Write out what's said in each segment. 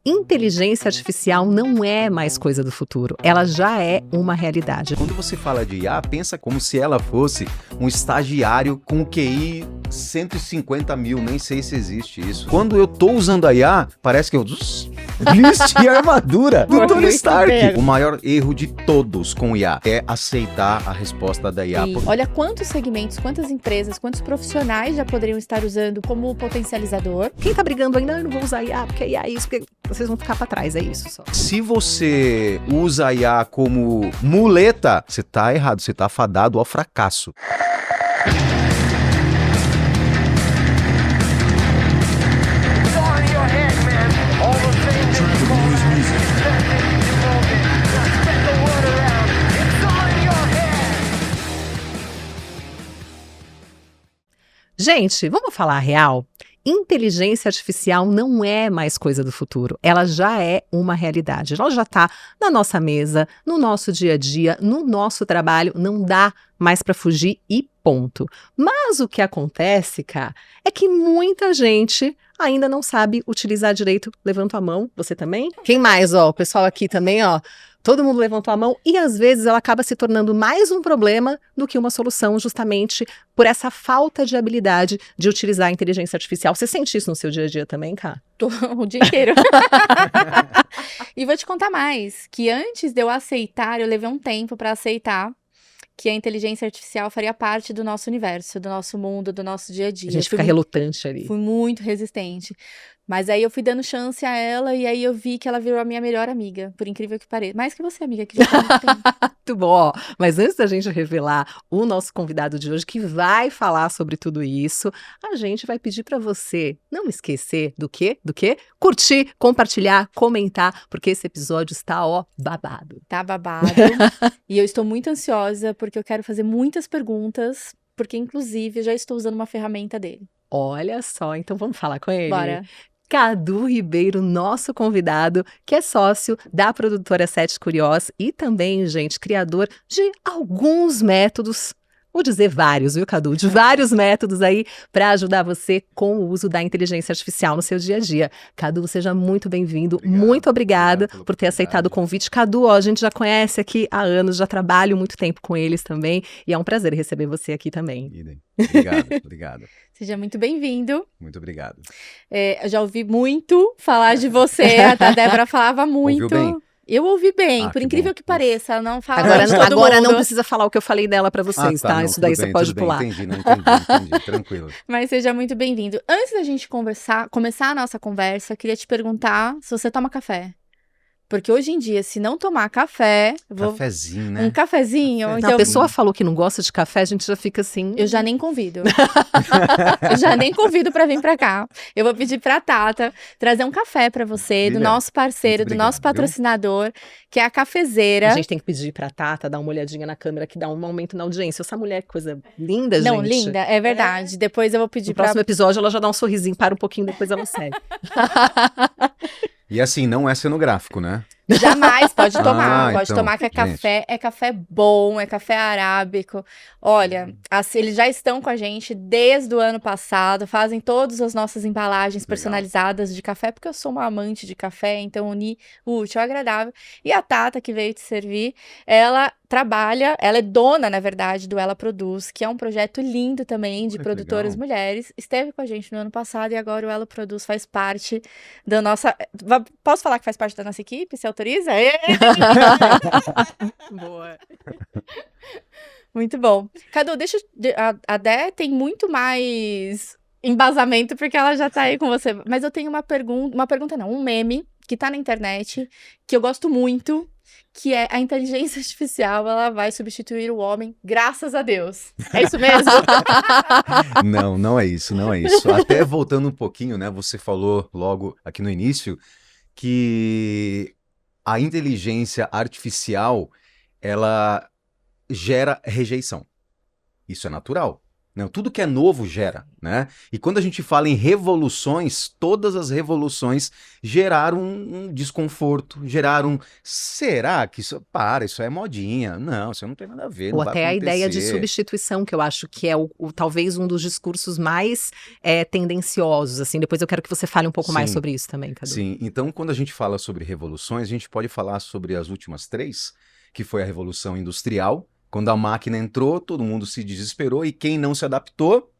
Inteligência artificial não é mais coisa do futuro, ela já é uma realidade. Quando você fala de IA, pensa como se ela fosse um estagiário com QI 150 mil, nem sei se existe isso. Quando eu tô usando a IA, parece que eu... Vesti a armadura do Tony Stark. O maior erro de todos com IA é aceitar a resposta da IA. Olha quantos segmentos, quantas empresas, quantos profissionais já poderiam estar usando como potencializador. Quem tá brigando ainda, eu não vou usar IA, porque IA é isso, porque vocês vão ficar pra trás, é isso só. Se você usa a IA como muleta, você tá errado, você tá fadado ao fracasso. Gente, vamos falar a real? Inteligência artificial não é mais coisa do futuro, ela já é uma realidade. Ela já está na nossa mesa, no nosso dia a dia, no nosso trabalho, não dá mais para fugir e ponto. Mas o que acontece, cara, é que muita gente ainda não sabe utilizar direito. Levanta a mão, você também? Quem mais, ó? O pessoal aqui também, ó. Todo mundo levantou a mão e, às vezes, ela acaba se tornando mais um problema do que uma solução, justamente por essa falta de habilidade de utilizar a inteligência artificial. Você sente isso no seu dia a dia também, Ká? O dia inteiro. E vou te contar mais, que antes de eu aceitar, eu levei um tempo para aceitar que a inteligência artificial faria parte do nosso universo, do nosso mundo, do nosso dia a dia. A gente fica relutante ali. Fui muito resistente. Mas aí eu fui dando chance a ela e aí eu vi que ela virou a minha melhor amiga, por incrível que pareça. Mais que você, amiga, que já tá muito tempo. Muito bom, ó. Mas antes da gente revelar o nosso convidado de hoje, que vai falar sobre tudo isso, a gente vai pedir para você não esquecer do quê? Do quê? Curtir, compartilhar, comentar, porque esse episódio está, ó, babado. Tá babado. E eu estou muito ansiosa porque eu quero fazer muitas perguntas, porque inclusive eu já estou usando uma ferramenta dele. Olha só, então vamos falar com ele? Bora. Cadu Ribeiro, nosso convidado, que é sócio da produtora Sete Curiós e também, gente, criador de alguns métodos, vou dizer vários, viu, Cadu? De vários métodos aí para ajudar você com o uso da inteligência artificial no seu dia a dia. Cadu, seja muito bem-vindo, muito obrigada por ter aceitado o convite. Cadu, ó, a gente já conhece aqui há anos, já trabalho muito tempo com eles também e é um prazer receber você aqui também. Obrigado, obrigado. Seja muito bem-vindo. Muito obrigado. Eu já ouvi muito falar de você, a Débora falava muito. Ouviu bem? Eu ouvi bem, por que incrível bom. que pareça, ela não fala Agora não precisa falar o que eu falei dela para vocês, tá? Não, Isso daí tudo você bem, pode tudo bem. pular. Entendi, tranquilo. Mas seja muito bem-vindo. Antes da gente começar a nossa conversa, eu queria te perguntar se você toma café. Porque hoje em dia, se não tomar café... Cafezinho, né? Um cafezinho. Café. Então, A pessoa falou que não gosta de café, a gente já fica assim... Eu já nem convido. Eu já nem convido pra vir pra cá. Eu vou pedir pra Tata trazer um café pra você, do nosso parceiro, do nosso patrocinador, que é a Cafezeira. A gente tem que pedir pra Tata dar uma olhadinha na câmera, que dá um aumento na audiência. Essa mulher, que coisa linda, gente. Não, linda, é verdade. Depois eu vou pedir No próximo episódio, ela já dá um sorrisinho, para um pouquinho, depois ela segue. E assim, não é cenográfico, né? Jamais, pode tomar, então, pode tomar que é café bom, é café arábico. Olha, eles já estão com a gente desde o ano passado, fazem todas as nossas embalagens personalizadas de café, porque eu sou uma amante de café, então unir o útil ao agradável. E a Tata, que veio te servir, ela é dona, na verdade, do Ela Produz, que é um projeto lindo também de produtoras mulheres. Esteve com a gente no ano passado e agora o Ela Produz faz parte da nossa... Posso falar que faz parte da nossa equipe? Você autoriza? Boa. Muito bom. Cadu, a Dé tem muito mais embasamento porque ela já tá aí com você. Mas eu tenho um meme que tá na internet, que eu gosto muito, que é a inteligência artificial, ela vai substituir o homem, graças a Deus. É isso mesmo? Não é isso. Até voltando um pouquinho, né? Você falou logo aqui no início que a inteligência artificial, ela gera rejeição. Isso é natural. Não, tudo que é novo gera, né? E quando a gente fala em revoluções, todas as revoluções geraram um desconforto, geraram, será que isso, isso é modinha? Não, isso não tem nada a ver, Ou não vai até a ideia de acontecer. substituição, que eu acho que é talvez um dos discursos mais tendenciosos, assim. Depois eu quero que você fale um pouco mais Sim, sobre isso também, Cadu. sim. Então, quando a gente fala sobre revoluções, a gente pode falar sobre as últimas 3, que foi a Revolução Industrial. Quando a máquina entrou, todo mundo se desesperou e quem não se adaptou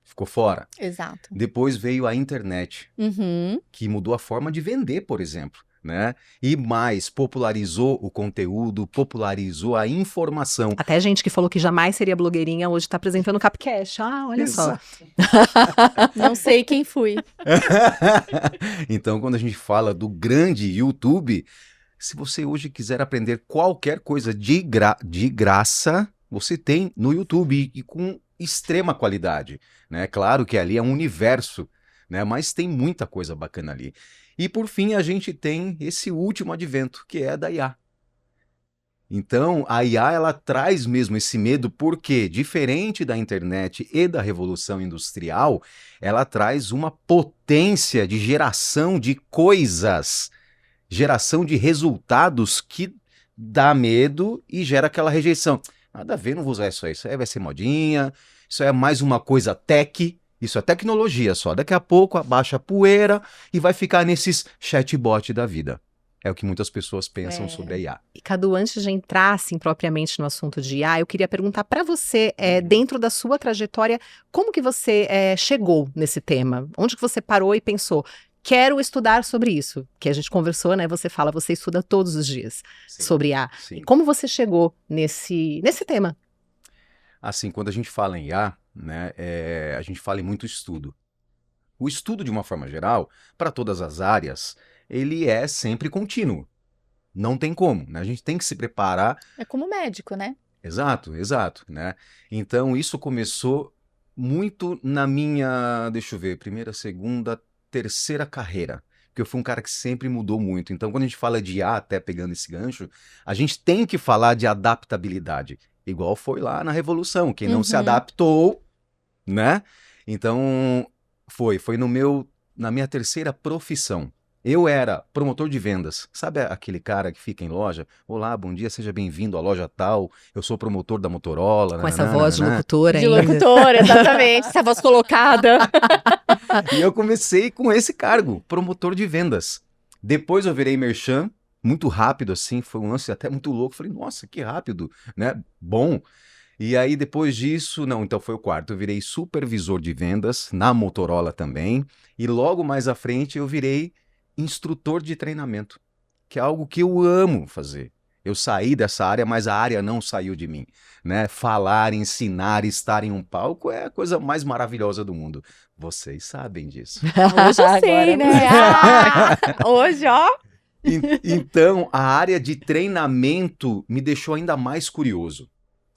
ficou fora. Exato. Depois veio a internet, Uhum. que mudou a forma de vender, por exemplo, né? E mais, popularizou o conteúdo, popularizou a informação. Até gente que falou que jamais seria blogueirinha, hoje está apresentando o Capcast. Ah, olha só. Não sei quem fui. Então, quando a gente fala do grande YouTube, se você hoje quiser aprender qualquer coisa de graça, você tem no YouTube e com extrema qualidade, né? Claro que ali é um universo, né? Mas tem muita coisa bacana ali. E por fim, a gente tem esse último advento, que é a da IA. Então, a IA, ela traz mesmo esse medo, porque, diferente da internet e da Revolução Industrial, ela traz uma potência de geração de coisas, geração de resultados que dá medo e gera aquela rejeição. Nada a ver, não vou usar isso aí. Isso aí vai ser modinha, isso aí é mais uma coisa tech, isso é tecnologia só. Daqui a pouco abaixa a poeira e vai ficar nesses chatbot da vida. É o que muitas pessoas pensam sobre a IA. E, Cadu, antes de entrar assim, propriamente no assunto de IA, eu queria perguntar para você, dentro da sua trajetória, como que você chegou nesse tema? Onde que você parou e pensou, quero estudar sobre isso? Que a gente conversou, né? Você fala, você estuda todos os dias sobre IA. Sim. E como você chegou nesse tema? Assim, quando a gente fala em IA, né, a gente fala em muito estudo. O estudo, de uma forma geral, para todas as áreas, ele é sempre contínuo. Não tem como, né? A gente tem que se preparar. É como médico, né? Exato, exato, né? Então, isso começou muito na minha, deixa eu ver, primeira, segunda, terceira carreira. Porque eu fui um cara que sempre mudou muito. Então, quando a gente fala de IA, até pegando esse gancho, a gente tem que falar de adaptabilidade. Igual foi lá na Revolução. Quem não se adaptou, né? Então, foi na minha terceira profissão. Eu era promotor de vendas. Sabe aquele cara que fica em loja? Olá, bom dia, seja bem-vindo à loja tal. Eu sou promotor da Motorola. Com essa voz de locutora De ainda. locutora, exatamente. Essa voz colocada. E eu comecei com esse cargo, promotor de vendas. Depois eu virei merchan, muito rápido assim, foi um lance até muito louco. Falei, nossa, que rápido, né? Bom. E aí depois disso, não, então foi o quarto, eu virei supervisor de vendas na Motorola também. E logo mais à frente eu virei instrutor de treinamento, que é algo que eu amo fazer. Eu saí dessa área, mas a área não saiu de mim, né? Falar, ensinar, estar em um palco é a coisa mais maravilhosa do mundo. Vocês sabem disso. Hoje eu sei, né? Hoje, ó. Então, a área de treinamento me deixou ainda mais curioso,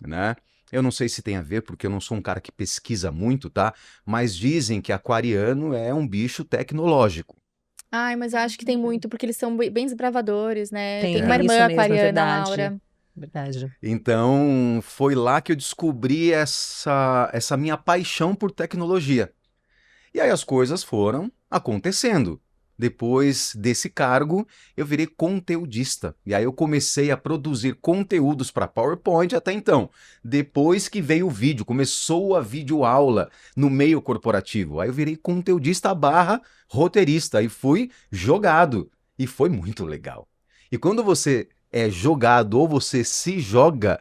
né? Eu não sei se tem a ver, porque eu não sou um cara que pesquisa muito, tá? Mas dizem que aquariano é um bicho tecnológico. Ai, mas eu acho que tem muito, porque eles são bem desbravadores, né? Tem Tem uma isso irmã mesmo, é aquariana, verdade. Laura. Verdade. Então, foi lá que eu descobri essa minha paixão por tecnologia. E aí as coisas foram acontecendo. Depois desse cargo, eu virei conteudista. E aí eu comecei a produzir conteúdos para PowerPoint até então. Depois que veio o vídeo, começou a videoaula no meio corporativo. Aí eu virei conteudista / roteirista e fui jogado. E foi muito legal. E quando você é jogado ou você se joga,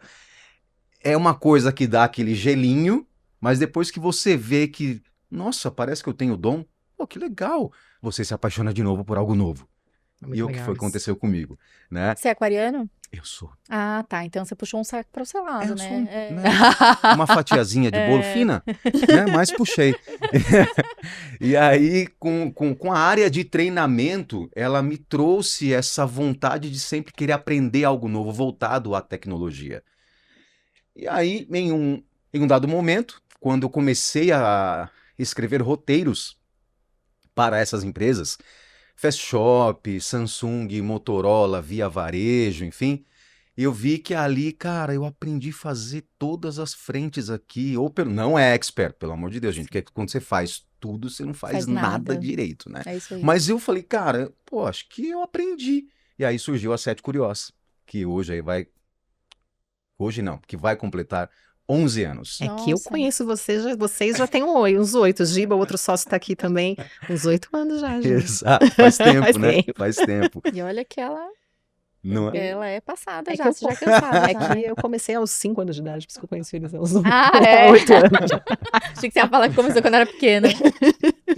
é uma coisa que dá aquele gelinho, mas depois que você vê que, nossa, parece que eu tenho dom, pô, que legal, você se apaixona de novo por algo novo. Muito E o que legal foi isso. aconteceu comigo, né? Você é aquariano? Eu sou. Ah, tá. Então você puxou um saco para o seu lado, Eu né? sou, né? Uma fatiazinha de bolo fina, né? Mas puxei. E aí, com a área de treinamento, ela me trouxe essa vontade de sempre querer aprender algo novo, voltado à tecnologia. E aí, em um dado momento, quando eu comecei a escrever roteiros para essas empresas, Fast Shop, Samsung, Motorola, Via Varejo, enfim, Eu vi que ali, cara, eu aprendi a fazer todas as frentes aqui. Não é expert, pelo amor de Deus, gente. Porque quando você faz tudo, você não faz Faz nada nada. direito, né? É isso aí. Mas eu falei, cara, pô, acho que eu aprendi. E aí surgiu a Sete Curiós, que hoje aí vai... Hoje não, que vai completar 11 anos. É que eu Nossa. conheço vocês já têm uns 8. Giba, outro sócio tá aqui também. Uns 8 anos já, gente. Exato, faz tempo, Faz né? tempo. Faz tempo. E olha que Não é? ela é passada É já, que eu- você já é cansada. É já, que né? eu comecei aos 5 anos de idade, por isso que eu conheci eles aos Ah, é? 8 anos. Achei que você ia falar que começou quando era pequena.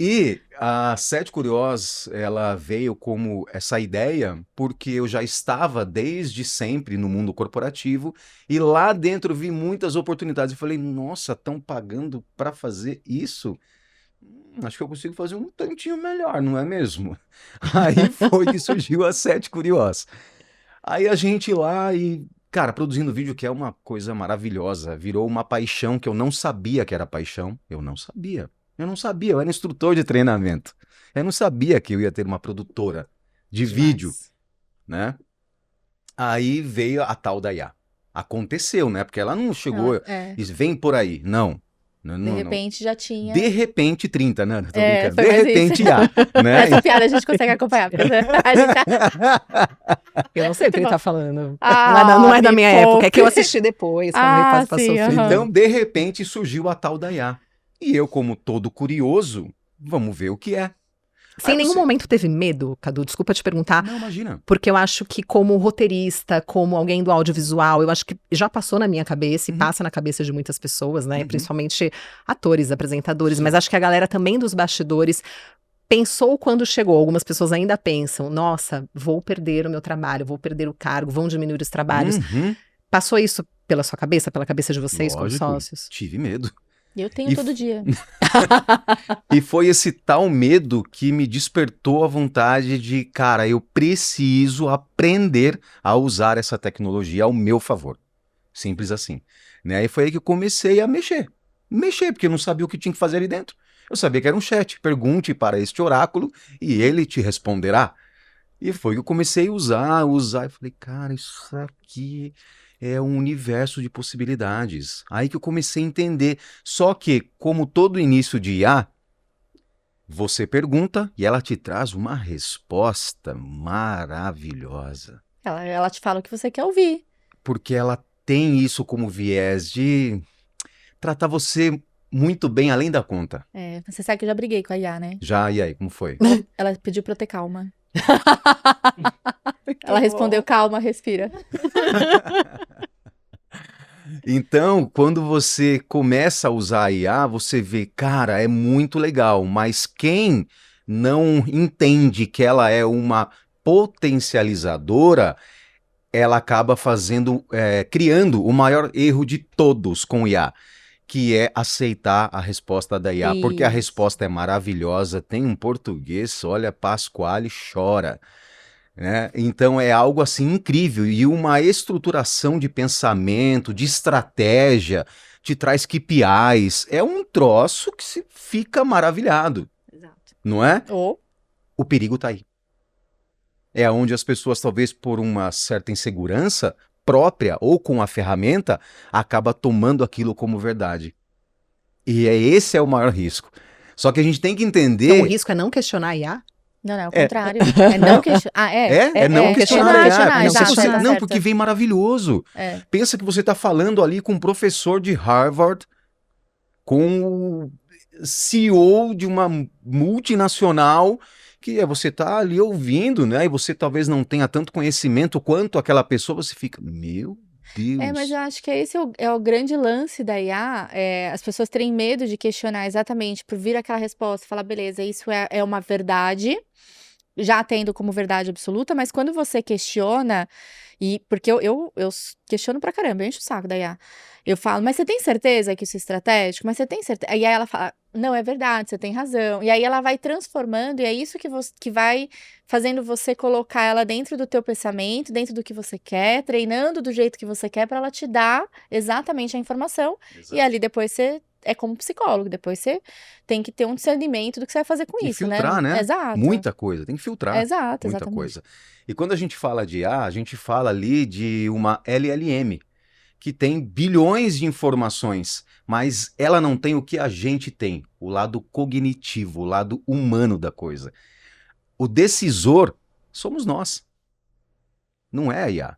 E a Sete Curiós, ela veio como essa ideia porque eu já estava desde sempre no mundo corporativo e lá dentro vi muitas oportunidades. Eu falei, nossa, estão pagando para fazer isso? Acho que eu consigo fazer um tantinho melhor, não é mesmo? Aí foi que surgiu a Sete Curiós. Aí a gente lá e, cara, produzindo vídeo, que é uma coisa maravilhosa, virou uma paixão que eu não sabia que era paixão. Eu não sabia. Eu era instrutor de treinamento. Eu não sabia que eu ia ter uma produtora de vídeo, né? Aí veio a tal da IA. Aconteceu, né? Porque ela não chegou É. e vem por aí. Não. De repente já tinha. De repente 30, né? Tô É, brincando. foi De mais repente IA, né? Essa piada a gente consegue acompanhar. Porque a gente Eu não sei o que ele tá falando. Ah, não é da me minha época, é que eu poupe. assisti depois, quando Ah, ele passou sim, o filme. aham. Então, de repente, surgiu a tal da IA. E eu, como todo curioso, vamos ver o que é. Sem Aí nenhum você- momento teve medo, Cadu, desculpa te perguntar, Não, imagina. porque eu acho que como roteirista, como alguém do audiovisual, eu acho que já passou na minha cabeça e Uhum. passa na cabeça de muitas pessoas, né? Uhum. Principalmente atores, apresentadores, Sim. mas acho que a galera também dos bastidores pensou quando chegou. Algumas pessoas ainda pensam, nossa, vou perder o meu trabalho, vou perder o cargo, vão diminuir os trabalhos. Uhum. Passou isso pela sua cabeça, pela cabeça de vocês como Lógico. sócios? Tive medo. Eu tenho E todo dia. E foi esse tal medo que me despertou a vontade de, cara, eu preciso aprender a usar essa tecnologia ao meu favor. Simples assim. Né? E foi aí que eu comecei a mexer. Mexer, porque eu não sabia o que tinha que fazer ali dentro. Eu sabia que era um chat. Pergunte para este oráculo e ele te responderá. E foi que eu comecei a usar. E falei, cara, isso aqui é um universo de possibilidades. Aí que eu comecei a entender. Só que, como todo início de IA, você pergunta e ela te traz uma resposta maravilhosa. Ela te fala o que você quer ouvir. Porque ela tem isso como viés de tratar você muito bem além da conta. É, você sabe que eu já briguei com a IA, né? Já, e aí, como foi? Ela pediu pra eu ter calma. Ela respondeu, calma, respira. Então, quando você começa a usar a IA, você vê, cara, é muito legal, mas quem não entende que ela é uma potencializadora, ela acaba criando o maior erro de todos com IA, que é aceitar a resposta da IA, porque a Isso. resposta é maravilhosa, tem um português, olha, Pasquale chora. Né? Então é algo assim incrível e uma estruturação de pensamento, de estratégia, te traz KPIs, é um troço que se fica maravilhado, Exato. não é? Ou O perigo tá aí. É onde as pessoas, talvez por uma certa insegurança própria ou com a ferramenta, acaba tomando aquilo como verdade. E esse é o maior risco. Só que a gente tem que entender... Então o risco é não questionar a IA? Não, é o É. contrário. É não questionar. Ah, É não questionar a IA. questionar, Pensa exato, que você- tá não, certo. porque vem maravilhoso. É. Pensa que você está falando ali com um professor de Harvard, com o CEO de uma multinacional, que você está ali ouvindo, né? E você talvez não tenha tanto conhecimento quanto aquela pessoa, você fica, meu Deus. É, mas eu acho que esse é o grande lance da IA, as pessoas terem medo de questionar exatamente por vir aquela resposta, falar, beleza, isso é uma verdade, já tendo como verdade absoluta, mas quando você questiona, porque eu questiono pra caramba, eu encho o saco da IA, eu falo, mas você tem certeza que isso é estratégico? Mas você tem certeza? E aí ela fala, não, é verdade, você tem razão. E aí ela vai transformando, e é isso que vai fazendo você colocar ela dentro do teu pensamento, dentro do que você quer, treinando do jeito que você quer, pra ela te dar exatamente a informação. Exato. E ali depois você é como psicólogo, depois você tem que ter um discernimento do que você vai fazer com E isso, filtrar, né? Exato. Muita coisa, tem que filtrar. Exato, Muita exatamente. coisa. E quando a gente fala de IA, a gente fala ali de uma LLM, que tem bilhões de informações, mas ela não tem o que a gente tem, o lado cognitivo, o lado humano da coisa. O decisor somos nós, não é a IA.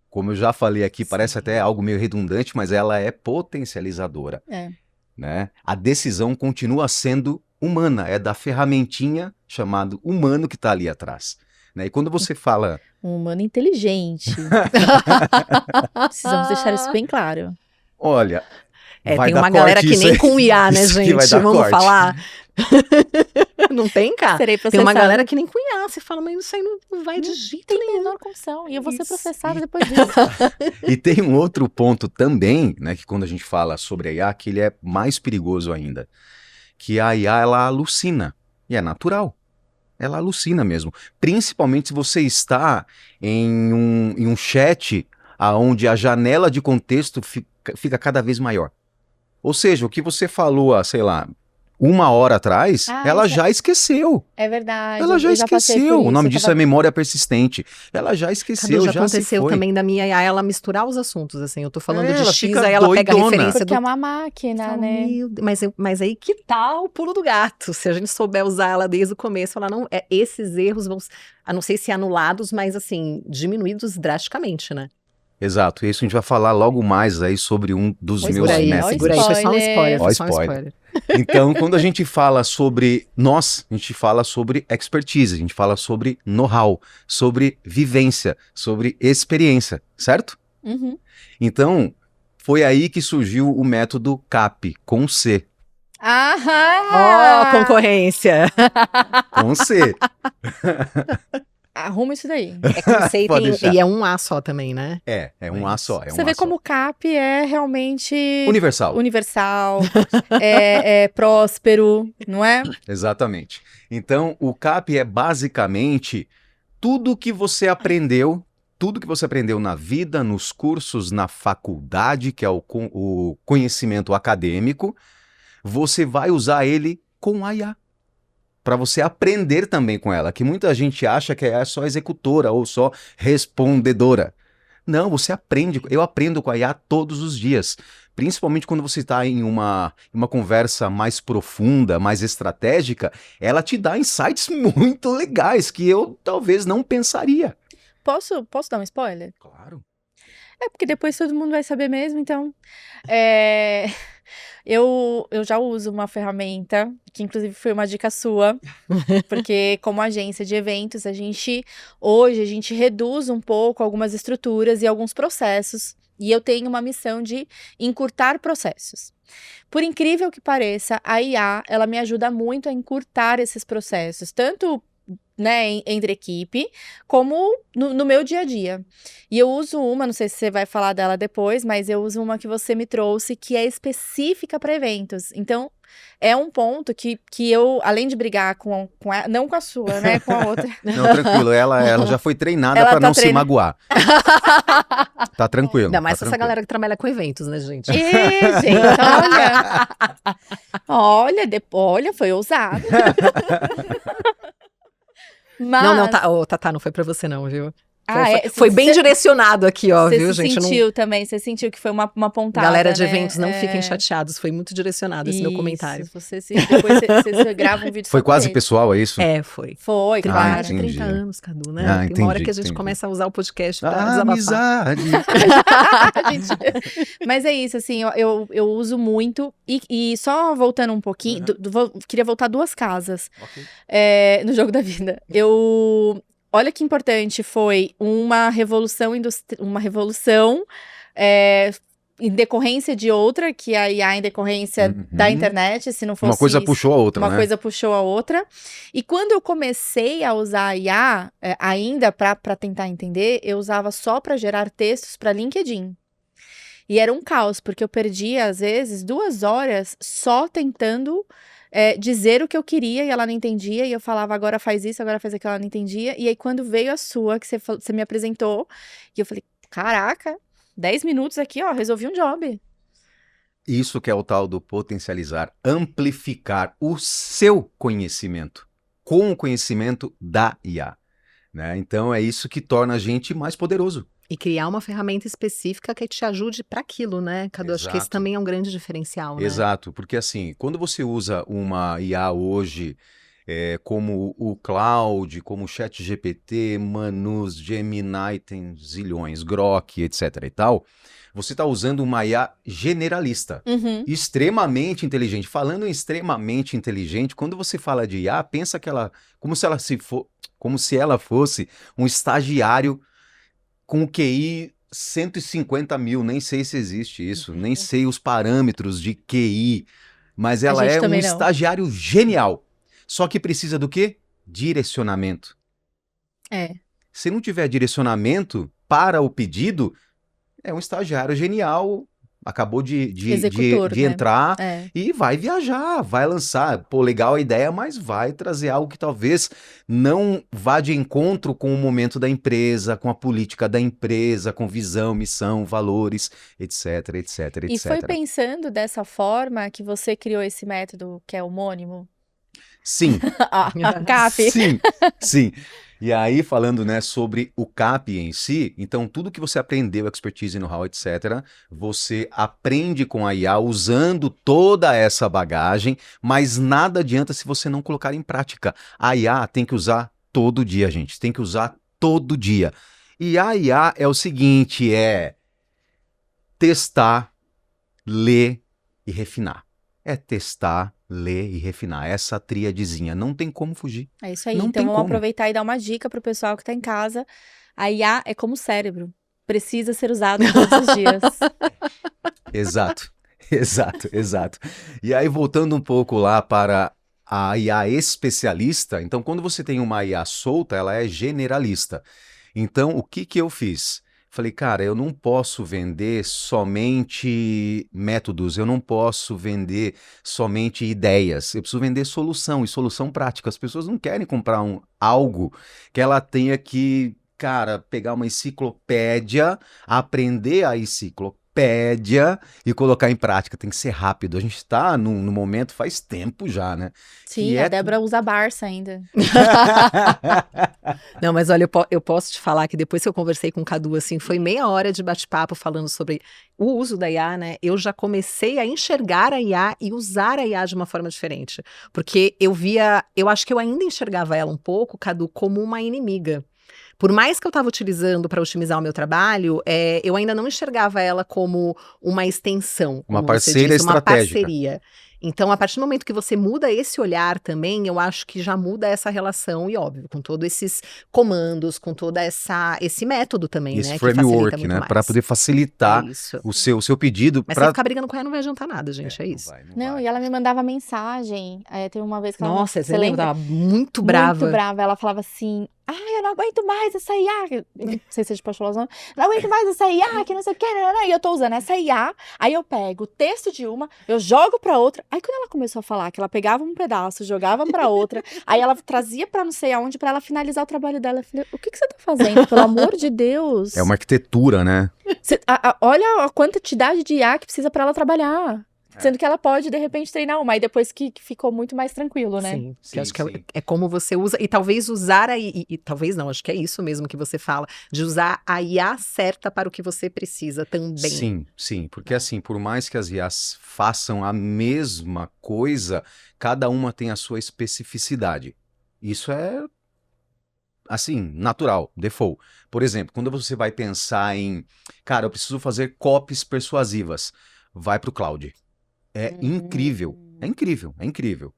Como eu já falei aqui, parece até algo meio redundante, mas ela é potencializadora. Né? A decisão continua sendo humana, é da ferramentinha chamada humano que está ali atrás. Né? E quando você fala... Um humano inteligente. Precisamos deixar isso bem claro. Olha, vai tem dar uma galera corte que isso nem aí. com IA, né, Isso aqui gente? vai dar Vamos corte. falar? Não tem, cara? Serei Tem uma processada. galera que nem com IA. Você fala, mas isso aí não vai de jeito Tem nenhum. menor condição. E eu vou ser Isso. processada depois disso. E tem um outro ponto também, né, que quando a gente fala sobre a IA, que ele é mais perigoso ainda, que a IA, ela alucina, e é natural. Ela alucina mesmo. Principalmente se você está em um chat onde a janela de contexto fica cada vez maior. Ou seja, o que você falou há, sei lá, 1 hora atrás, ela já esqueceu. É verdade. Ela já eu passei por esqueceu. O isso, nome eu disso tava- é memória persistente. Ela já esqueceu, Cadu, já se aconteceu foi. também da minha IA ela misturar os assuntos, assim. Eu tô falando de Ela X, fica aí ela pega a doidona. referência Porque do... é uma máquina, Fala, né? "Meu Deus", mas aí que tá o pulo do gato. Se a gente souber usar ela desde o começo, ela não... esses erros vão, a não sei se anulados, mas assim, diminuídos drasticamente, né? Exato, isso a gente vai falar logo mais aí sobre um dos meus Segura aí, métodos. segura aí. Foi só um spoiler, Ó, foi só um spoiler. spoiler. Então, quando a gente fala sobre nós, a gente fala sobre expertise, a gente fala sobre know-how, sobre vivência, sobre experiência, certo? Uhum. Então, foi aí que surgiu o método CAP, com C. Aham! Concorrência. Com C. Arruma isso daí. É com C e Pode deixar. e é um A só também, né? É um A só. Você vê como o CAP é realmente universal. universal, é próspero, não é? Exatamente. Então, o CAP é basicamente tudo que você aprendeu na vida, nos cursos, na faculdade, que é o conhecimento acadêmico, você vai usar ele com a IA. Para você aprender também com ela, que muita gente acha que a IA é só executora ou só respondedora. Não, você aprende. Eu aprendo com a IA todos os dias. Principalmente quando você está em uma conversa mais profunda, mais estratégica, ela te dá insights muito legais que eu talvez não pensaria. Posso dar um spoiler? Claro. É porque depois todo mundo vai saber mesmo, então. Eu já uso uma ferramenta, que inclusive foi uma dica sua, porque como agência de eventos, hoje a gente reduz um pouco algumas estruturas e alguns processos, e eu tenho uma missão de encurtar processos. Por incrível que pareça, a IA, ela me ajuda muito a encurtar esses processos, tanto né, entre equipe, como no meu dia a dia. E eu uso uma, não sei se você vai falar dela depois, mas eu uso uma que você me trouxe, que é específica para eventos. Então, é um ponto que eu, além de brigar com ela, não com a sua, né, com a outra. Não, tranquilo, ela já foi treinada Ela para tá não se magoar. Tá tranquilo. Ainda mais tá essa tranquilo. galera que trabalha com eventos, né, gente? Gente, olha, foi ousado. Mas... Não, Tatá, não foi pra você não, viu? Foi Cê- bem direcionado aqui, ó, Você viu, se gente? sentiu também, você sentiu que foi uma pontada, Galera de né? eventos, não fiquem chateados, foi muito direcionado esse meu comentário. Depois você grava um vídeo Foi só quase com ele. pessoal, é isso? Foi. Foi, Tem claro. mais de 30 anos, Cadu, né? Ah, Tem uma hora entendi, que a gente entendi. começa a usar o podcast pra desabafar. Amizade. Mas é isso, assim, eu uso muito. E só voltando um pouquinho, queria voltar 2 casas no jogo da vida. Olha que importante foi uma revolução em decorrência de outra, que a IA em decorrência da internet, se não fosse Uma coisa isso, puxou a outra, uma né? coisa puxou a outra. E quando eu comecei a usar a IA, ainda para tentar entender, eu usava só para gerar textos para LinkedIn. E era um caos, porque eu perdia, às vezes, 2 horas só tentando dizer o que eu queria e ela não entendia. E eu falava, agora faz isso, agora faz aquilo, ela não entendia. E aí, quando veio a sua, que você me apresentou, e eu falei, caraca, 10 minutos aqui, ó, resolvi um job. Isso que é o tal do potencializar, amplificar o seu conhecimento com o conhecimento da IA, né? Então é isso que torna a gente mais poderoso. E criar uma ferramenta específica que te ajude para aquilo, né, Cadu? Acho que esse Exato. também é um grande diferencial, né? Exato, porque assim, quando você usa uma IA hoje, como o Claude, como o ChatGPT, Manus, Gemini, tem zilhões, Grok, etc e tal, você está usando uma IA generalista, Uhum. extremamente inteligente. Falando em extremamente inteligente, quando você fala de IA, pensa que ela, como se ela fosse um estagiário com QI 150 mil, nem sei se existe isso, nem sei os parâmetros de QI, mas A ela gente é um também não. estagiário genial. Só que precisa do quê? Direcionamento. É. Se não tiver direcionamento para o pedido, é um estagiário genial, acabou Executor, de né? entrar É. e vai viajar, vai lançar. Pô, legal a ideia, mas vai trazer algo que talvez não vá de encontro com o momento da empresa, com a política da empresa, com visão, missão, valores, etc, etc, E foi etc. pensando dessa forma que você criou esse método que é homônimo? Sim, A CAP. sim, sim. E aí, falando, né, sobre o CAP em si, então tudo que você aprendeu, expertise, know-how, etc., você aprende com a IA usando toda essa bagagem, mas nada adianta se você não colocar em prática. A IA tem que usar todo dia, gente. Tem que usar todo dia. E a IA é o seguinte, é testar, ler e refinar. É testar, ler e refinar. Essa tríadezinha. Não tem como fugir. É isso aí. Não Então tem vamos como. aproveitar e dar uma dica pro pessoal que tá em casa. A IA é como o cérebro. Precisa ser usado todos os dias. Exato, exato, exato. E aí, voltando um pouco lá para a IA especialista, então, quando você tem uma IA solta, ela é generalista. Então, o que que eu fiz? Falei, cara, eu não posso vender somente métodos, eu não posso vender somente ideias, eu preciso vender solução e solução prática. As pessoas não querem comprar algo que ela tenha que, cara, pegar uma enciclopédia, aprender a enciclopédia e colocar em prática. Tem que ser rápido. A gente está no momento faz tempo já, né? Sim, Que a é Débora usa Barça ainda. Não, mas olha, eu posso te falar que depois que eu conversei com o Cadu, assim, foi meia hora de bate-papo falando sobre o uso da IA, né? Eu já comecei a enxergar a IA e usar a IA de uma forma diferente. Porque eu acho que eu ainda enxergava ela um pouco, Cadu, como uma inimiga. Por mais que eu estava utilizando para otimizar o meu trabalho, eu ainda não enxergava ela como uma extensão, uma como você parceira disse, uma estratégica. parceria. Então, a partir do momento que você muda esse olhar também, eu acho que já muda essa relação, e óbvio, com todos esses comandos, com toda esse método também, Esse né? Que facilita framework, muito né? mais. Para poder facilitar É isso. o seu pedido. Mas se ficar brigando com ela, não vai adiantar nada, gente. É Não isso. vai, não Não, vai. e ela me mandava mensagem. Teve uma vez que ela Nossa, você você lembra? lembra? Tava muito brava. Muito brava. Ela falava assim: ai, eu não aguento mais essa IA. Não sei se a gente pode falar os nomes. Não aguento mais essa IA, que não sei o que. E eu tô usando essa IA. Aí eu pego o texto de uma, eu jogo pra outra. Aí quando ela começou a falar que ela pegava um pedaço, jogava pra outra, aí ela trazia pra não sei aonde pra ela finalizar o trabalho dela. Eu falei: o que você tá fazendo? Pelo amor de Deus. É uma arquitetura, né? Olha a quantidade de IA que precisa pra ela trabalhar. Sendo que ela pode, de repente, treinar uma. Aí depois que ficou muito mais tranquilo, né? Sim, Sim, que acho que sim. é como você usa, e talvez usar e talvez não, acho que é isso mesmo que você fala, de usar a IA certa para o que você precisa também. Sim, sim, porque assim, por mais que as IAs façam a mesma coisa, cada uma tem a sua especificidade. Isso é, assim, natural, default. Por exemplo, quando você vai pensar em, cara, eu preciso fazer copies persuasivas, vai para o cloud. É incrível, é incrível, é incrível.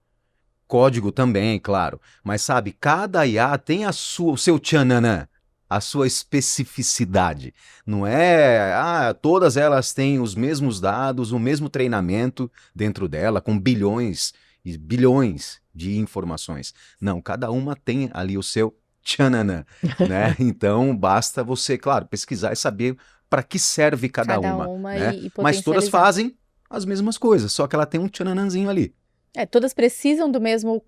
Código também, claro. Mas sabe, cada IA tem o seu tchananã, a sua especificidade. Não é, todas elas têm os mesmos dados, o mesmo treinamento dentro dela, com bilhões e bilhões de informações. Não, cada uma tem ali o seu tchananã, né? Então, basta você, claro, pesquisar e saber para que serve cada uma, né? e Mas todas potencializar. fazem as mesmas coisas, só que ela tem um tchananãzinho ali. Todas precisam do mesmo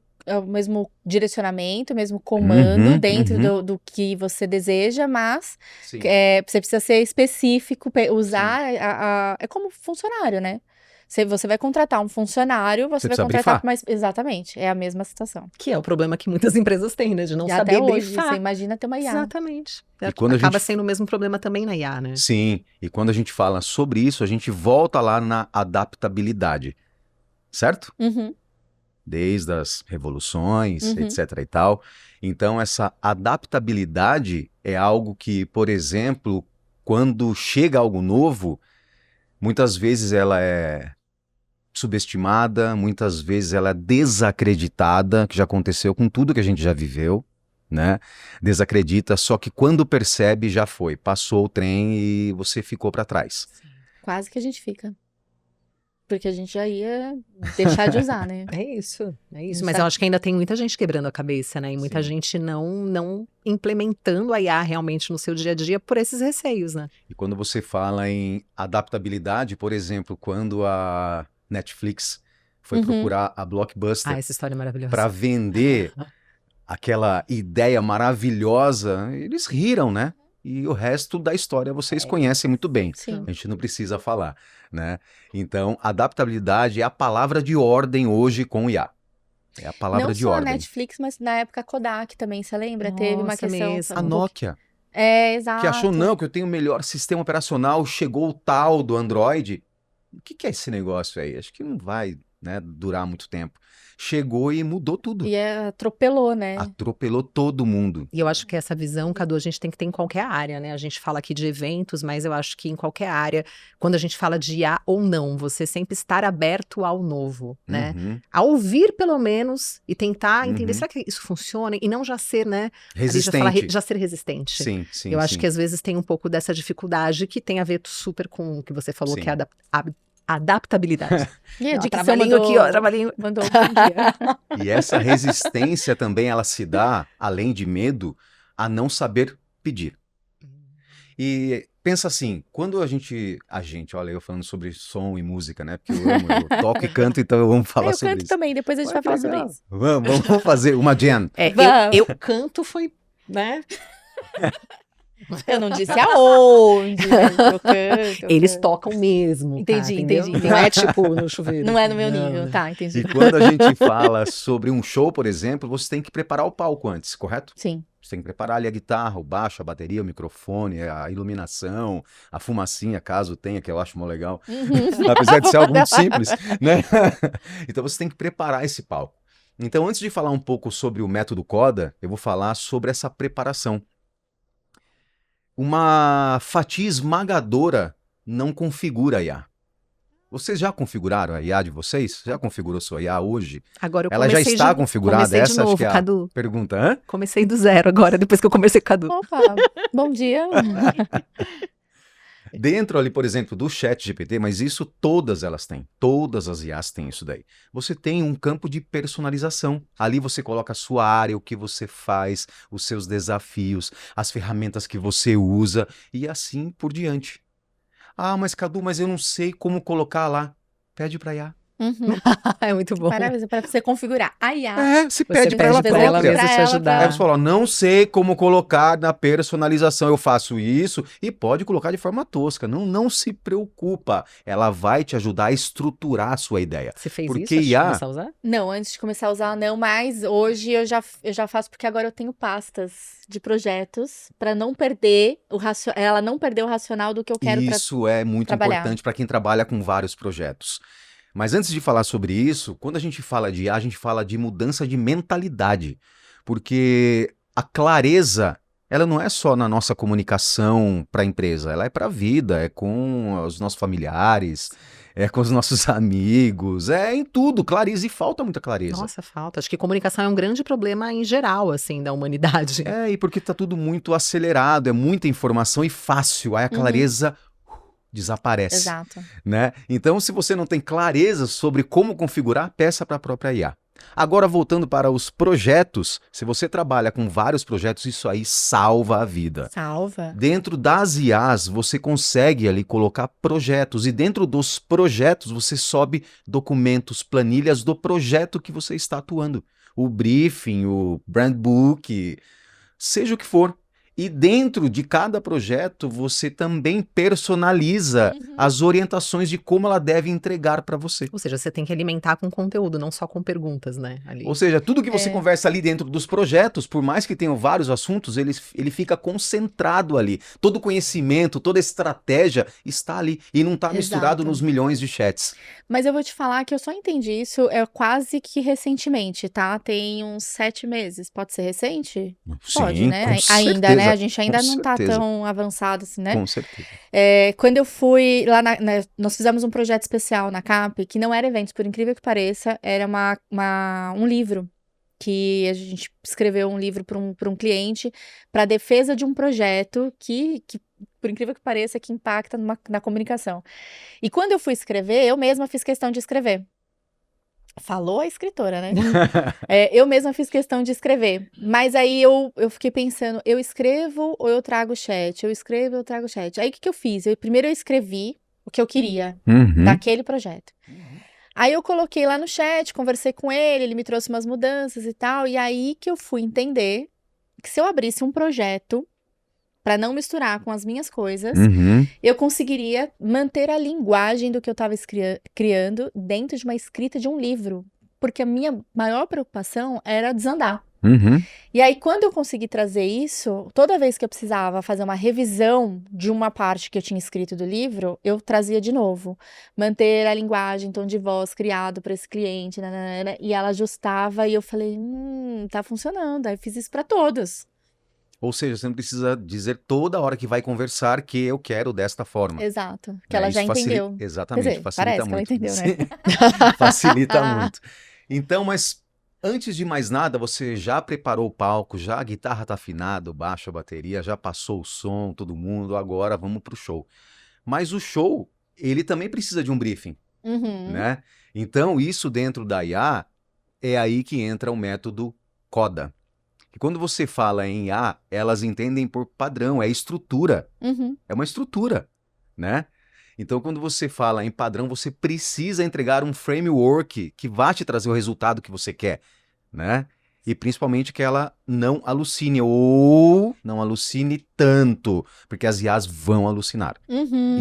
direcionamento, o mesmo comando dentro do que você deseja, mas Sim. você precisa ser específico, usar é como funcionário, né? Você vai contratar um funcionário, você vai precisa contratar brifar. com mais... Exatamente, é a mesma situação. Que é o problema que muitas empresas têm, né? De não E saber até hoje, brifar. você imagina ter uma IA. Exatamente. E quando a Acaba gente- sendo o mesmo problema também na IA, né? Sim, e quando a gente fala sobre isso, a gente volta lá na adaptabilidade, certo? Uhum. Desde as revoluções, Uhum. etc e tal. Então, essa adaptabilidade é algo que, por exemplo, quando chega algo novo, muitas vezes ela é subestimada, muitas vezes ela é desacreditada, que já aconteceu com tudo que a gente já viveu, né? Desacredita, só que quando percebe, já foi. Passou o trem e você ficou para trás. Quase que a gente fica. Porque a gente já ia deixar de usar, né? É isso. Não Mas sabe- eu acho que ainda tem muita gente quebrando a cabeça, né? E muita Sim. gente não implementando a IA realmente no seu dia a dia por esses receios, né? E quando você fala em adaptabilidade, por exemplo, quando a Netflix foi Uhum. procurar a Blockbuster Ah, essa história é maravilhosa. para vender aquela ideia maravilhosa, eles riram, né? E o resto da história vocês conhecem muito bem. Sim. A gente não precisa falar, né? Então, adaptabilidade é a palavra de ordem hoje com o IA. É a palavra Não de só a ordem. Netflix, mas na época a Kodak também, você lembra? Teve uma Nossa, questão... mesmo. A Nokia, É, exato. que achou, não, que eu tenho o melhor sistema operacional, chegou o tal do Android. O que é esse negócio aí? Acho que não vai, né, durar muito tempo. Chegou e mudou tudo. E atropelou, né? Atropelou todo mundo. E eu acho que essa visão, Cadu, a gente tem que ter em qualquer área, né? A gente fala aqui de eventos, mas eu acho que em qualquer área, quando a gente fala de IA ou não, você sempre estar aberto ao novo, né? Uhum. A ouvir, pelo menos, e tentar entender, Uhum. será que isso funciona? E não já ser, né? Ali já fala Resistente. já ser resistente. Sim, sim, Eu acho sim. que às vezes tem um pouco dessa dificuldade que tem a ver super com o que você falou, Sim. que é a adaptabilidade. E a Ó, dicção trabalhinho mandou, aqui, ó, trabalhinho. mandou um bom dia. E essa resistência também ela se dá, além de medo, a não saber pedir. E pensa assim, quando olha, eu falando sobre som e música, né? Porque eu toco e canto, então eu amo falar Eu sobre canto isso. também, depois a gente Ué, vai que falar sobre legal. isso. Vamos fazer uma jam. É, Vamos. eu canto foi, né? Eu não disse aonde, mas eu canto. Eles tocam mesmo. Entendi, tá, entendeu? entendi. Não é tipo no chuveiro. Não é no meu Não, nível, né? tá, entendi. E quando a gente fala sobre um show, por exemplo, você tem que preparar o palco antes, correto? Sim. Você tem que preparar ali a guitarra, o baixo, a bateria, o microfone, a iluminação, a fumacinha, caso tenha, que eu acho mó legal. Uhum. Apesar de ser algo muito simples, né? Então você tem que preparar esse palco. Então, antes de falar um pouco sobre o método Coda, eu vou falar sobre essa preparação. Uma fatia esmagadora não configura a IA. Vocês já configuraram a IA de vocês? Já configurou sua IA hoje? Agora eu Ela já comecei está de, configurada? comecei Essa de acho novo, que é a Cadu. pergunta. Hã? Comecei do zero agora, depois que eu conversei com o Cadu. Opa, bom dia. Dentro ali, por exemplo, do ChatGPT, mas isso todas elas têm. Todas as IAs têm isso daí. Você tem um campo de personalização. Ali você coloca a sua área, o que você faz, os seus desafios, as ferramentas que você usa e assim por diante. Ah, mas Cadu, mas eu não sei como colocar lá. Pede pra IA. Uhum. É muito bom. Para você configurar a IA. É, se pede pra ela pede pra ela própria. mesmo te Pra ela, ajudar. Aí você fala, ó, não sei como colocar na personalização, eu faço isso, e pode colocar de forma tosca, não se preocupa, ela vai te ajudar a estruturar a sua ideia. Você fez Porque isso antes de IA começar a usar? Não, antes de começar a usar, não, mas hoje eu já faço porque agora eu tenho pastas de projetos para não perder ela não perder o racional do que eu quero para Isso é muito trabalhar. importante para quem trabalha com vários projetos. Mas antes de falar sobre isso, quando a gente fala de IA, a gente fala de mudança de mentalidade, porque a clareza, ela não é só na nossa comunicação para a empresa, ela é para a vida, é com os nossos familiares, é com os nossos amigos, é em tudo, clareza, e falta muita clareza. Nossa, falta. Acho que comunicação é um grande problema em geral, assim, da humanidade. É, e porque tá tudo muito acelerado, é muita informação e fácil, aí a clareza desaparece. Exato. Né? Então, se você não tem clareza sobre como configurar, peça para a própria IA. Agora, voltando para os projetos, se você trabalha com vários projetos, isso aí salva a vida. Salva. Dentro das IAs, você consegue ali colocar projetos, e dentro dos projetos você sobe documentos, planilhas do projeto que você está atuando. O briefing, o brand book, seja o que for. E dentro de cada projeto, você também personaliza as orientações de como ela deve entregar para você. Ou seja, você tem que alimentar com conteúdo, não só com perguntas, né? Ali. Ou seja, tudo que você conversa ali dentro dos projetos, por mais que tenham vários assuntos, ele fica concentrado ali. Todo conhecimento, toda estratégia está ali e não está misturado nos milhões de chats. Mas eu vou te falar que eu só entendi isso quase que recentemente, tá? Tem uns 7 meses. Pode ser recente? Sim, Pode, né? com Ainda, certeza, né? A gente ainda com não tá certeza. tão avançado assim, né? Com certeza. Quando eu fui lá, nós fizemos um projeto especial na CAP, que não era evento, por incrível que pareça, era um livro, que a gente escreveu um livro para um cliente, para defesa de um projeto que, por incrível que pareça, que impacta na comunicação. E quando eu fui escrever, eu mesma fiz questão de escrever. Falou a escritora, né? Eu mesma fiz questão de escrever. Mas aí eu fiquei pensando, eu escrevo ou eu trago chat? Eu escrevo ou eu trago chat? Aí o que eu fiz? Primeiro eu escrevi o que eu queria daquele projeto. Aí eu coloquei lá no chat, conversei com ele me trouxe umas mudanças e tal. E aí que eu fui entender que se eu abrisse um projeto para não misturar com as minhas coisas, eu conseguiria manter a linguagem do que eu estava criando dentro de uma escrita de um livro. Porque a minha maior preocupação era desandar. E aí, quando eu consegui trazer isso, toda vez que eu precisava fazer uma revisão de uma parte que eu tinha escrito do livro, eu trazia de novo. Manter a linguagem, tom de voz criado para esse cliente, nanana, e ela ajustava, e eu falei, tá funcionando. Aí eu fiz isso para todos. Ou seja, você não precisa dizer toda hora que vai conversar que eu quero desta forma. Exato, que ela já entendeu. Exatamente, Quer dizer, facilita parece muito. Que ela entendeu, né? Facilita muito. Então, mas antes de mais nada, você já preparou o palco, já a guitarra tá afinada, o baixo, a bateria, já passou o som, todo mundo, agora vamos pro show. Mas o show, ele também precisa de um briefing, né? Então, isso dentro da IA, é aí que entra o método CODA. E quando você fala em IA, elas entendem por padrão, é estrutura. É uma estrutura, né? Então, quando você fala em padrão, você precisa entregar um framework que vá te trazer o resultado que você quer, né? E principalmente que ela não alucine, ou não alucine tanto, porque as IAs vão alucinar.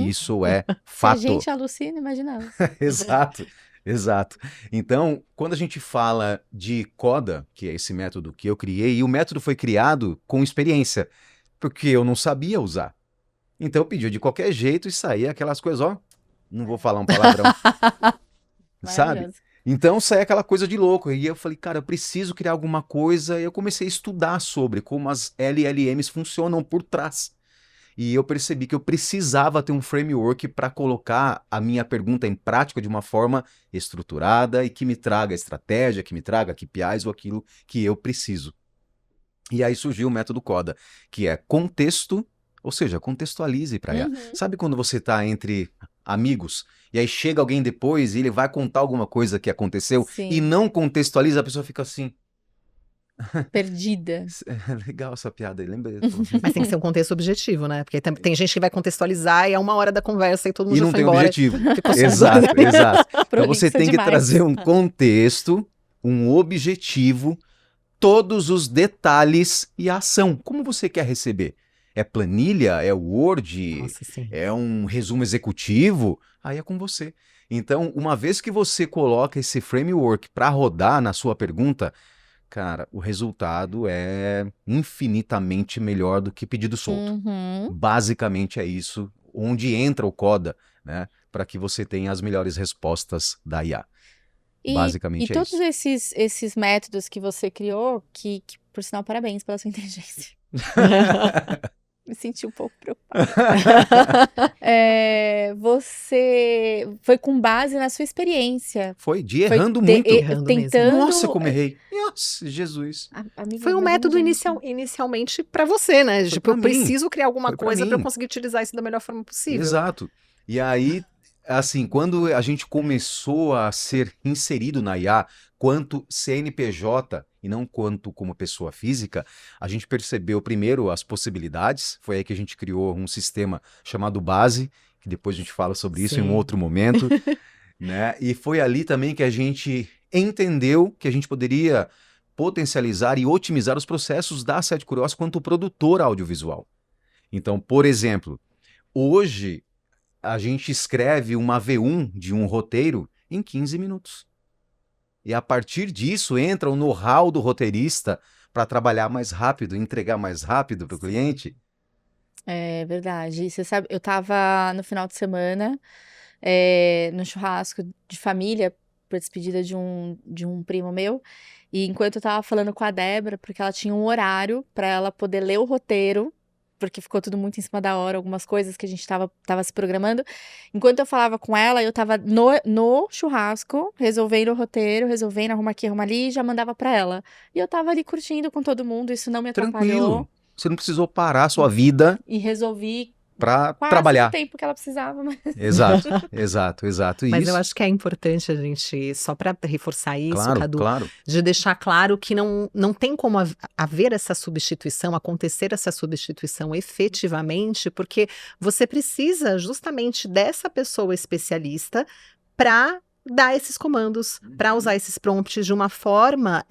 Isso é fato. Se a gente alucina, imaginava. Exato. Exato. Então, quando a gente fala de CODA, que é esse método que eu criei, e o método foi criado com experiência, porque eu não sabia usar. Então eu pedia de qualquer jeito e saía aquelas coisas, ó, não vou falar um palavrão, sabe? Então saía aquela coisa de louco. E eu falei, cara, eu preciso criar alguma coisa. E eu comecei a estudar sobre como as LLMs funcionam por trás. E eu percebi que eu precisava ter um framework para colocar a minha pergunta em prática de uma forma estruturada e que me traga estratégia, que me traga KPIs ou aquilo que eu preciso. E aí surgiu o método CODA, que é contexto, ou seja, contextualize para ela. Sabe quando você está entre amigos e aí chega alguém depois e ele vai contar alguma coisa que aconteceu e não contextualiza, a pessoa fica assim... Perdida. Legal essa piada aí, lembrei. Mas tem que ser um contexto objetivo, né? Porque tem gente que vai contextualizar e é 1 hora da conversa e todo mundo já foi embora. E não tem objetivo. Exato. Então você tem que trazer um contexto, um objetivo, todos os detalhes e a ação. Como você quer receber? É planilha? É Word? Nossa, sim. É um resumo executivo? Aí é com você. Então, uma vez que você coloca esse framework para rodar na sua pergunta, cara, o resultado é infinitamente melhor do que pedido solto. Basicamente é isso, onde entra o CODA, né? Para que você tenha as melhores respostas da IA. Basicamente é todos isso. esses métodos que você criou, que por sinal, parabéns pela sua inteligência. Me senti um pouco preocupada. Você foi com base na sua experiência. Foi errando muito. Tentando... Nossa, como errei. Nossa, Jesus. Amiga, foi um método inicialmente para você, né? Tipo, eu preciso criar alguma coisa para eu conseguir utilizar isso da melhor forma possível. Exato. E aí, assim, quando a gente começou a ser inserido na IA, quanto CNPJ e não quanto como pessoa física, a gente percebeu primeiro as possibilidades. Foi aí que a gente criou um sistema chamado Base, que depois a gente fala sobre isso em um outro momento, né? E foi ali também que a gente entendeu que a gente poderia potencializar e otimizar os processos da Sete Curiosas quanto produtora audiovisual. Então, por exemplo, hoje a gente escreve uma V1 de um roteiro em 15 minutos. E a partir disso entra o know-how do roteirista para trabalhar mais rápido, entregar mais rápido para o cliente. É verdade. Você sabe, eu tava no final de semana no churrasco de família, por despedida de um primo meu, e enquanto eu tava falando com a Débora, porque ela tinha um horário para ela poder ler o roteiro, porque ficou tudo muito em cima da hora, algumas coisas que a gente tava se programando. Enquanto eu falava com ela, eu tava no churrasco, resolvendo o roteiro, resolvendo arrumar aqui, arrumar ali, e já mandava pra ela. E eu tava ali curtindo com todo mundo, isso não me atrapalhou. Tranquilo. Você não precisou parar a sua vida E resolvi para quase trabalhar. o tempo que ela precisava. Mas... Exato. Mas Isso, eu acho que é importante a gente, só para reforçar isso, claro, Cadu, claro. de deixar claro que não tem como haver essa substituição, acontecer essa substituição efetivamente, porque você precisa justamente dessa pessoa especialista para dar esses comandos, para usar esses prompts de uma forma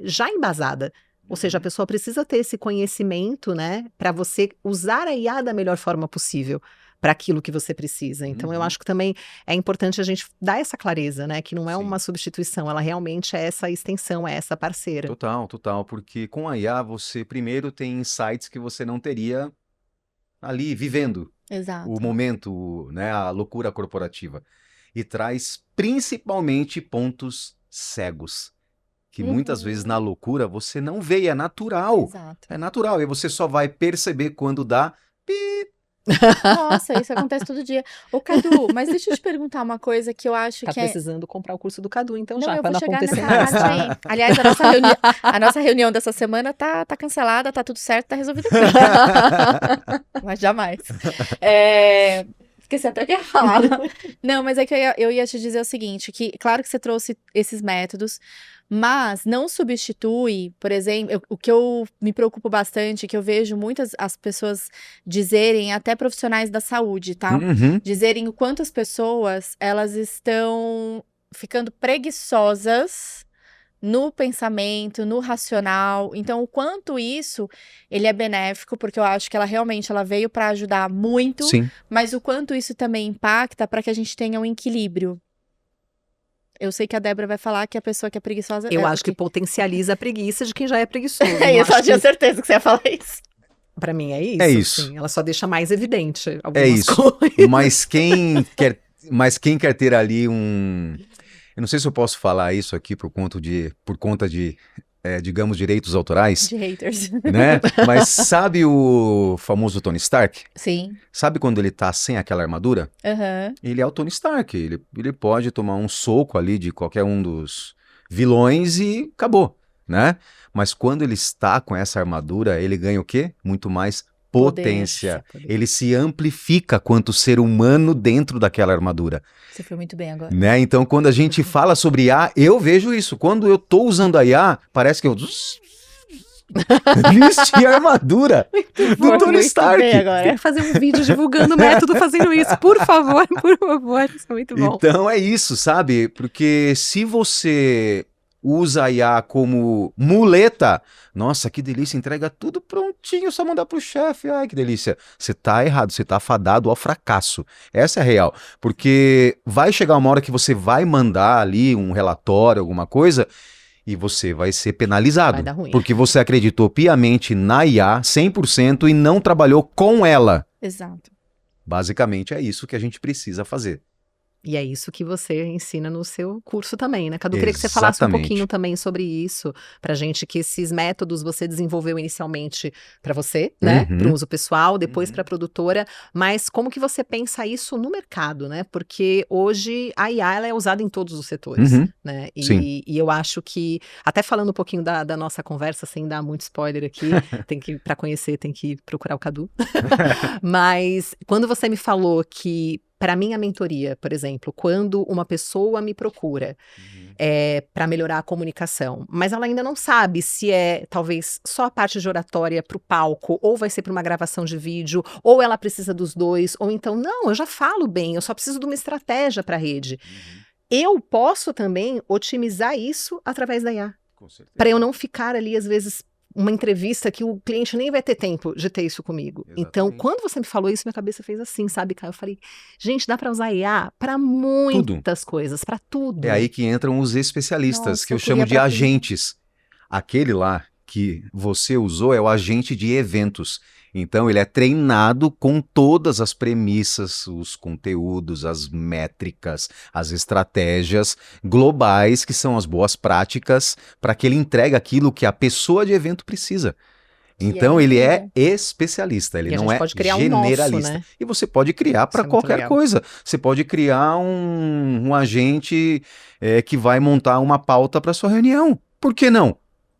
já embasada. Ou seja, a pessoa precisa ter esse conhecimento, né, para você usar a IA da melhor forma possível para aquilo que você precisa. Então, eu acho que também é importante a gente dar essa clareza, né, que não é Sim. uma substituição, ela realmente é essa extensão, é essa parceira. Total, porque com a IA você primeiro tem insights que você não teria ali vivendo Exato. o momento, né, a loucura corporativa. E traz principalmente pontos cegos, que muitas vezes na loucura você não vê, e é natural. Exato. É natural, e você só vai perceber quando dá pi. Nossa, isso acontece todo dia. Ô, Cadu, mas deixa eu te perguntar uma coisa que eu acho Tá que precisando comprar o curso do Cadu, então Não, já, eu para vou não chegar acontecer nessa mais. parte aí. Aliás, a nossa reunião dessa semana tá cancelada, tá tudo certo, tá resolvido tudo. Mas jamais. Esqueci até o que eu ia falar. Não, mas é que eu ia te dizer o seguinte, que claro que você trouxe esses métodos, mas não substitui, por exemplo, o que eu me preocupo bastante, que eu vejo muitas as pessoas dizerem, até profissionais da saúde, tá? Uhum. Dizerem o quanto as pessoas, elas estão ficando preguiçosas no pensamento, no racional. Então, o quanto isso, ele é benéfico, porque eu acho que ela realmente veio para ajudar muito, Sim. mas o quanto isso também impacta para que a gente tenha um equilíbrio. Eu sei que a Débora vai falar que a pessoa que é preguiçosa... Eu acho que potencializa a preguiça de quem já é preguiçoso. Eu só tinha certeza que você ia falar isso. Pra mim é isso. É isso. Sim. Ela só deixa mais evidente algumas É isso. coisas. Mas quem quer ter ali eu não sei se eu posso falar isso aqui por conta de digamos, direitos autorais, De haters. né? Mas sabe o famoso Tony Stark? Sim. Sabe quando ele tá sem aquela armadura? Aham. Ele é o Tony Stark. Ele pode tomar um soco ali de qualquer um dos vilões e acabou, né? Mas quando ele está com essa armadura, ele ganha o quê? Muito mais potência. Poder. Ele se amplifica quanto ser humano dentro daquela armadura. Você foi muito bem agora. Né? Então, quando a gente fala sobre IA, eu vejo isso. Quando eu tô usando a IA, parece que eu... Vesti a armadura do Tony Stark. Tem que fazer um vídeo divulgando o método fazendo isso, por favor, isso é muito bom. Então é isso, sabe? Porque se você usa a IA como muleta, nossa, que delícia, entrega tudo prontinho, só mandar pro chefe, ai que delícia. Você tá errado, você tá fadado ao fracasso. Essa é a real, porque vai chegar uma hora que você vai mandar ali um relatório, alguma coisa, e você vai ser penalizado. Vai dar ruim. Porque você acreditou piamente na IA 100% e não trabalhou com ela. Exato. Basicamente é isso que a gente precisa fazer. E é isso que você ensina no seu curso também, né, Cadu? Queria que você falasse um pouquinho também sobre isso, pra gente, que esses métodos você desenvolveu inicialmente para você, né, para uso pessoal, depois para produtora, mas como que você pensa isso no mercado, né? Porque hoje a IA ela é usada em todos os setores, né? E eu acho que, até falando um pouquinho da nossa conversa, sem dar muito spoiler aqui, para conhecer tem que procurar o Cadu. Mas quando você me falou que para minha mentoria, por exemplo, quando uma pessoa me procura para melhorar a comunicação, mas ela ainda não sabe se é talvez só a parte de oratória para o palco, ou vai ser para uma gravação de vídeo, ou ela precisa dos dois, ou então, não, eu já falo bem, eu só preciso de uma estratégia para a rede. Eu posso também otimizar isso através da IA. Com certeza. Para eu não ficar ali, às vezes, uma entrevista que o cliente nem vai ter tempo de ter isso comigo. Exatamente. Então, quando você me falou isso, minha cabeça fez assim, sabe, Caio? Eu falei, gente, dá para usar IA para muitas coisas, para tudo. É aí que entram os especialistas, Nossa, que eu eu chamo queria de pra tudo. agentes. Aquele lá que você usou é o agente de eventos. Então, ele é treinado com todas as premissas, os conteúdos, as métricas, as estratégias globais, que são as boas práticas, para que ele entregue aquilo que a pessoa de evento precisa. Então, ele é incrível. especialista, ele E a não gente é pode criar um nosso, generalista. né? E você pode criar para Isso é muito qualquer legal. coisa. Você pode criar um agente que vai montar uma pauta para sua reunião. Por que não?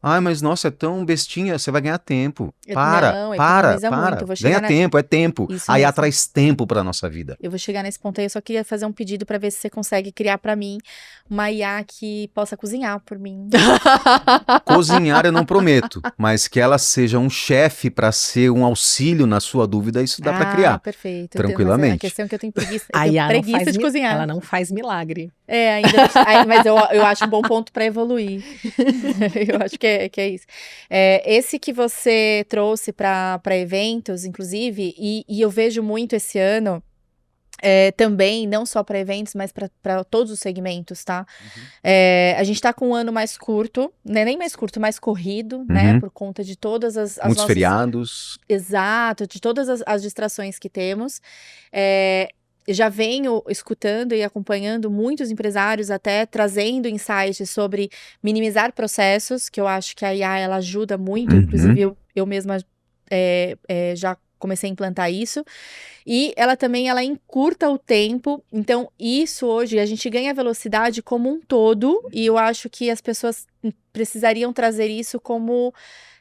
Ai, mas nossa, é tão bestinha, você vai ganhar tempo. Não, economiza muito, eu vou chegar Ganha tempo, é tempo. Isso Aí mesmo. traz tempo para nossa vida. Eu vou chegar nesse ponto aí, eu só queria fazer um pedido pra ver se você consegue criar pra mim uma IA que possa cozinhar por mim. Cozinhar eu não prometo, mas que ela seja um chefe para ser um auxílio na sua dúvida, isso dá para criar. Perfeito. Tranquilamente. Mas a questão é que eu tenho preguiça, eu A tenho IA não preguiça faz de cozinhar. Ela não faz milagre. Ainda, mas eu acho um bom ponto pra evoluir. Eu acho que é isso. Esse que você trouxe pra eventos, inclusive, e eu vejo muito esse ano, também, não só para eventos, mas para todos os segmentos, tá? A gente tá com um ano mais curto, né? Nem mais curto, mais corrido, né? Por conta de todas as Muitos nossas... feriados. Exato, de todas as distrações que temos. Já venho escutando e acompanhando muitos empresários até trazendo insights sobre minimizar processos, que eu acho que a IA ela ajuda muito, inclusive eu mesma já comecei a implantar isso, e ela também ela encurta o tempo, então isso hoje a gente ganha velocidade como um todo, e eu acho que as pessoas precisariam trazer isso como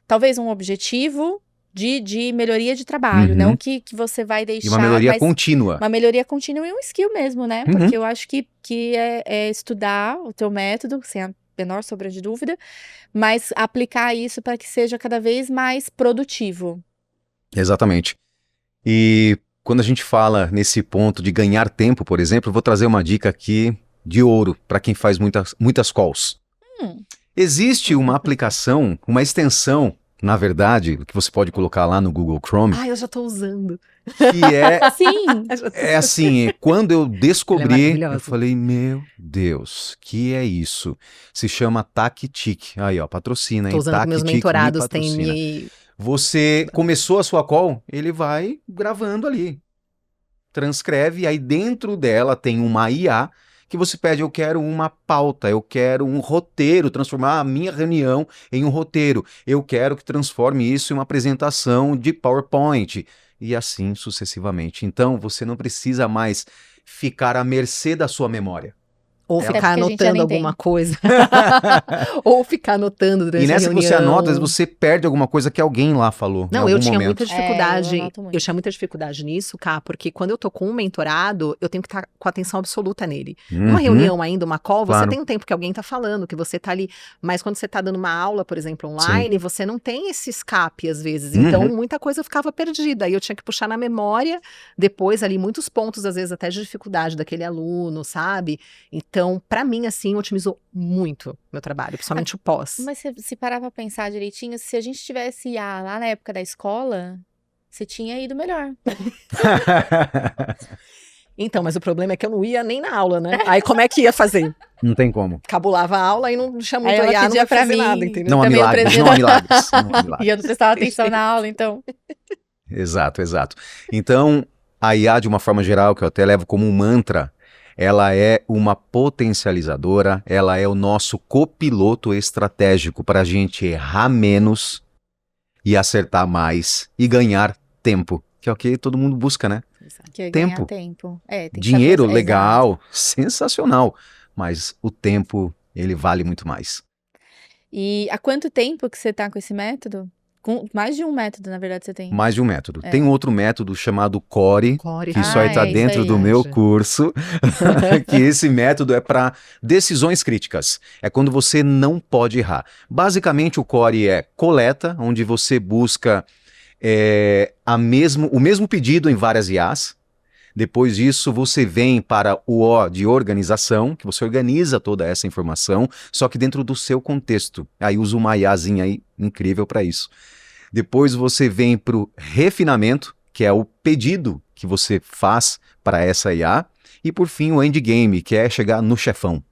talvez um objetivo de melhoria de trabalho, não que você vai deixar... E uma melhoria contínua. Uma melhoria contínua e um skill mesmo, né? Porque eu acho que é estudar o teu método, sem a menor sombra de dúvida, mas aplicar isso para que seja cada vez mais produtivo. Exatamente. E quando a gente fala nesse ponto de ganhar tempo, por exemplo, eu vou trazer uma dica aqui de ouro para quem faz muitas calls. Existe uma aplicação, uma extensão, na verdade, que você pode colocar lá no Google Chrome. Eu já tô usando. Que é... Sim. É assim, quando eu descobri, Ela é eu falei, meu Deus, que é isso? Se chama TacTic. Aí, ó, patrocina, hein? Tô usando com meus TacTic mentorados, tem patrocina. me... Você começou a sua call, ele vai gravando ali. Transcreve, aí dentro dela tem uma IA que você pede, eu quero uma pauta, eu quero um roteiro, transformar a minha reunião em um roteiro. Eu quero que transforme isso em uma apresentação de PowerPoint. E assim sucessivamente. Então, você não precisa mais ficar à mercê da sua memória. Ou Até ficar porque a gente já anotando nem alguma tem. coisa. Ou ficar anotando durante E nessa a que reunião. você anota, às vezes você perde alguma coisa que alguém lá falou. Não, em eu algum tinha momento. muita dificuldade. eu anoto muito. Eu tinha muita dificuldade nisso, Cá, porque quando eu tô com um mentorado, eu tenho que estar com atenção absoluta nele. Uma reunião ainda, uma call, Claro. você tem um tempo que alguém tá falando, que você tá ali. Mas quando você tá dando uma aula, por exemplo, online, você não tem esse escape às vezes. Então, muita coisa ficava perdida. Aí eu tinha que puxar na memória, depois ali, muitos pontos, às vezes, até de dificuldade daquele aluno, sabe? Então, pra mim, assim, otimizou muito meu trabalho, principalmente o pós. Mas se parar pra pensar direitinho, se a gente tivesse IA lá na época da escola, você tinha ido melhor. Então, mas o problema é que eu não ia nem na aula, né? Aí como é que ia fazer? Não tem como. Cabulava a aula e não chamou Aí a ela IA, não pedia ia pra fazer mim. nada, entendeu? Não há também eu milagres, aprendi- não há milagres. Não há milagres. E eu não prestava atenção na aula, então. Exato, exato. Então, a IA, de uma forma geral, que eu até levo como um mantra, ela é uma potencializadora, ela é o nosso copiloto estratégico para a gente errar menos e acertar mais e ganhar tempo, que é o que todo mundo busca, né? Que é Tempo. ganhar tempo. Tem que Dinheiro, saber- legal, sensacional, mas o tempo, ele vale muito mais. E há quanto tempo que você tá com esse método? Com mais de um método, na verdade, você tem. Mais de um método. Tem um outro método chamado Core, Core. que só está isso dentro aí. do meu curso, que esse método é para decisões críticas. É quando você não pode errar. Basicamente, o Core é coleta, onde você busca o mesmo pedido em várias IAs. Depois disso, você vem para o O de organização, que você organiza toda essa informação, só que dentro do seu contexto. Aí usa uma IAzinha aí incrível para isso. Depois você vem para o refinamento, que é o pedido que você faz para essa IA. E por fim, o endgame, que é chegar no chefão.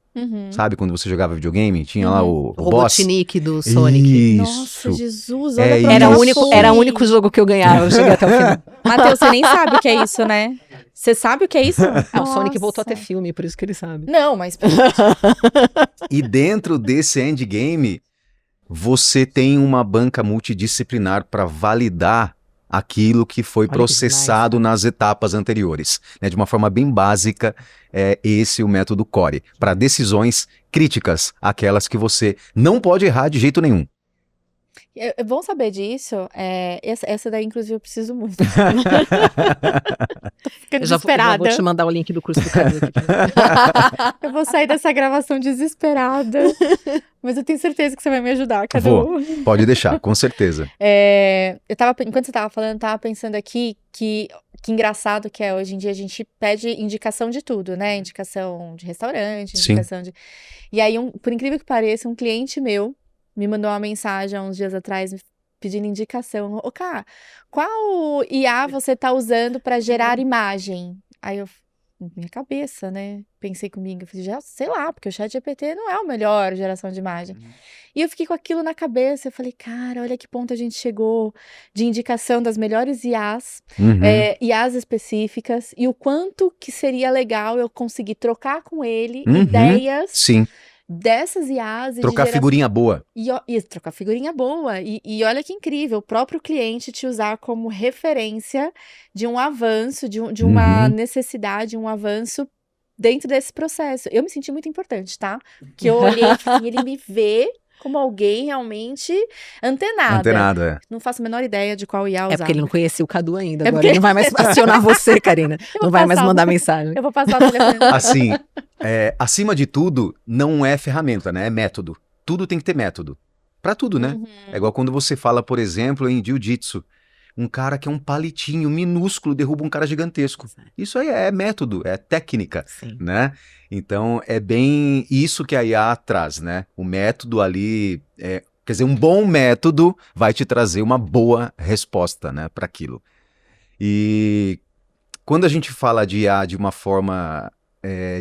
Sabe quando você jogava videogame? Tinha lá o boss. Robotnik do Sonic. Isso. Nossa, Jesus, É olha pra Era mim, o único, Sonic. era o único jogo que eu ganhava, eu cheguei até o final. Matheus, você nem sabe o que é isso, né? Você sabe o que é isso? O Sonic voltou a ter Nossa. filme, por isso que ele sabe. Não, mas... E dentro desse endgame, você tem uma banca multidisciplinar para validar aquilo que foi Olha que processado nas etapas anteriores. Né? De uma forma bem básica, é esse o método CORE, para decisões críticas, aquelas que você não pode errar de jeito nenhum. É bom saber disso. Essa daí, inclusive, eu preciso muito. Tô ficando Eu já desesperada. vou te mandar o link do curso do Cadu aqui. Eu vou sair dessa gravação desesperada. Mas eu tenho certeza que você vai me ajudar, Cadu. Vou. Pode deixar, com certeza. Enquanto você tava falando, eu tava pensando aqui que engraçado que é, hoje em dia a gente pede indicação de tudo, né? Indicação de restaurante, Sim. indicação de... E aí, por incrível que pareça, um cliente meu me mandou uma mensagem há uns dias atrás pedindo indicação. Ô, Cá, qual IA você tá usando para gerar imagem? Aí eu, minha cabeça, né? Pensei comigo, eu falei, já sei lá, porque o ChatGPT não é o melhor geração de imagem. E eu fiquei com aquilo na cabeça, eu falei, cara, olha que ponto a gente chegou de indicação das melhores IAs, Uhum. IAs específicas, e o quanto que seria legal eu conseguir trocar com ele Uhum. ideias Sim, dessas IAs e trocar figurinha boa. e trocar figurinha boa. E olha que incrível, o próprio cliente te usar como referência de um avanço, de uma necessidade, um avanço dentro desse processo. Eu me senti muito importante, tá? Que eu olhei e falei, ele me vê como alguém realmente antenada. Antenado, é. Não faço a menor ideia de qual IA usar. É porque ele não conhecia o Cadu ainda. É Agora porque- ele não vai mais acionar você, Karina. Não vai mais passar mandar o- mensagem. Eu vou passar o telefone. Assim, acima de tudo, não é ferramenta, né? É método. Tudo tem que ter método. Pra tudo, né? É igual quando você fala, por exemplo, em jiu-jitsu. Um cara que é um palitinho minúsculo derruba um cara gigantesco. Isso aí é método, é técnica, Sim. né? Então, é bem isso que a IA traz, né? O método ali, quer dizer, um bom método vai te trazer uma boa resposta, né, para aquilo. E quando a gente fala de IA de uma forma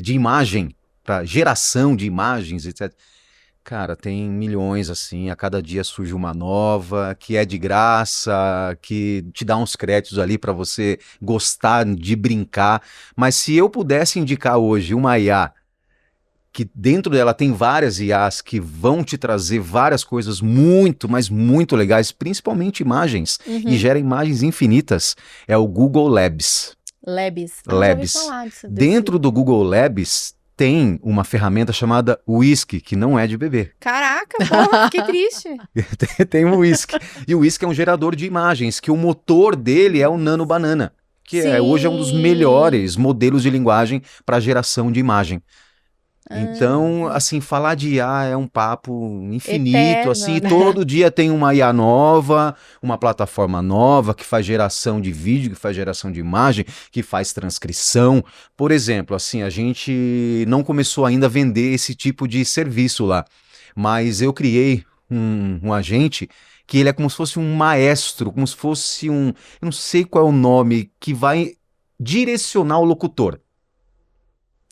de imagem, para geração de imagens, etc., cara, tem milhões assim, a cada dia surge uma nova, que é de graça, que te dá uns créditos ali para você gostar de brincar. Mas se eu pudesse indicar hoje uma IA, que dentro dela tem várias IAs que vão te trazer várias coisas muito, mas muito legais, principalmente imagens, e gera imagens infinitas, é o Google Labs. Labs. Labs. Já ouvi falar disso, Dentro do Google Labs tem uma ferramenta chamada Whisky, que não é de bebê. Caraca, porra, fiquei triste. Tem o Whisky. E o Whisky é um gerador de imagens, que o motor dele é o Nano Banana, que hoje é um dos Sim. melhores modelos de linguagem para geração de imagem. Então, assim, falar de IA é um papo infinito, Eterno, assim, né? todo dia tem uma IA nova, uma plataforma nova que faz geração de vídeo, que faz geração de imagem, que faz transcrição. Por exemplo, assim, a gente não começou ainda a vender esse tipo de serviço lá, mas eu criei um agente que ele é como se fosse um maestro, como se fosse eu não sei qual é o nome, que vai direcionar o locutor.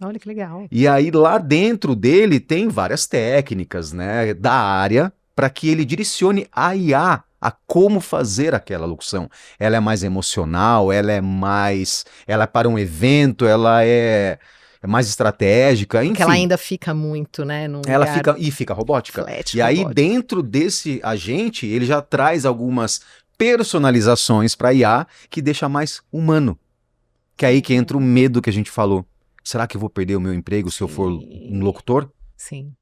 Olha que legal. E aí lá dentro dele tem várias técnicas, né, da área para que ele direcione a IA a como fazer aquela locução. Ela é mais emocional, ela é para um evento, ela é mais estratégica, enfim. Porque ela ainda fica muito, né? Num Ela lugar fica robótica. flat, E aí robótico. dentro desse agente, ele já traz algumas personalizações para IA que deixa mais humano. Que é aí que entra o medo que a gente falou. Será que eu vou perder o meu emprego se eu for um locutor? Sim.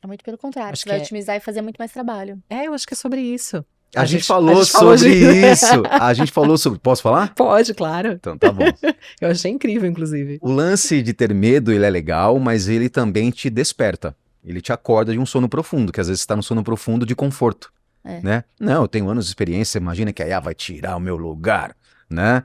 É muito pelo contrário, Acho você vai que otimizar e fazer muito mais trabalho. Eu acho que é sobre isso. A gente falou sobre isso. A gente falou sobre... Posso falar? Pode, claro. Então tá bom. Eu achei incrível, inclusive. O lance de ter medo, ele é legal, mas ele também te desperta. Ele te acorda de um sono profundo, que às vezes você está no sono profundo de conforto. Né? Não, eu tenho anos de experiência, imagina que a IA vai tirar o meu lugar, né?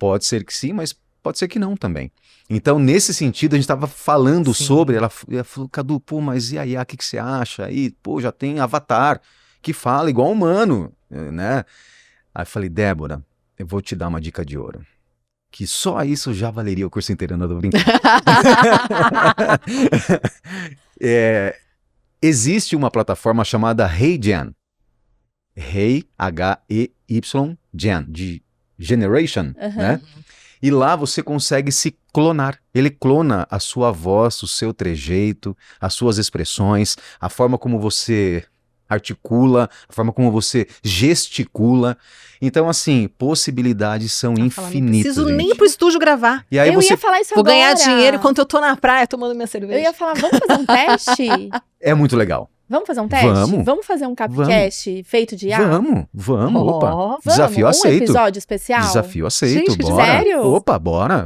Pode ser que sim, mas pode ser que não também. Então, nesse sentido, a gente estava falando Sim. sobre, ela falou, Cadu, pô, mas e aí, o que você acha? Aí, pô, já tem Avatar, que fala igual humano, né? Aí eu falei, Débora, eu vou te dar uma dica de ouro. Que só isso já valeria o curso inteiro, não tô brincando. Existe uma plataforma chamada HeyGen. Hey, H-E-Y, Gen, de Generation, né? E lá você consegue se clonar. Ele clona a sua voz, o seu trejeito, as suas expressões, a forma como você articula, a forma como você gesticula. Então, assim, possibilidades são infinitas. Não preciso gente. nem ir pro estúdio gravar. E aí Eu você ia falar isso Vou agora. ganhar dinheiro enquanto eu tô na praia tomando minha cerveja. Eu ia falar, vamos fazer um teste? é muito legal. Vamos fazer um teste? Vamos. Fazer um Capcast feito de IA? Vamos, Oh, opa. vamos. Desafio Um aceito. episódio especial? Desafio aceito, Gente, bora. sério? Opa, bora.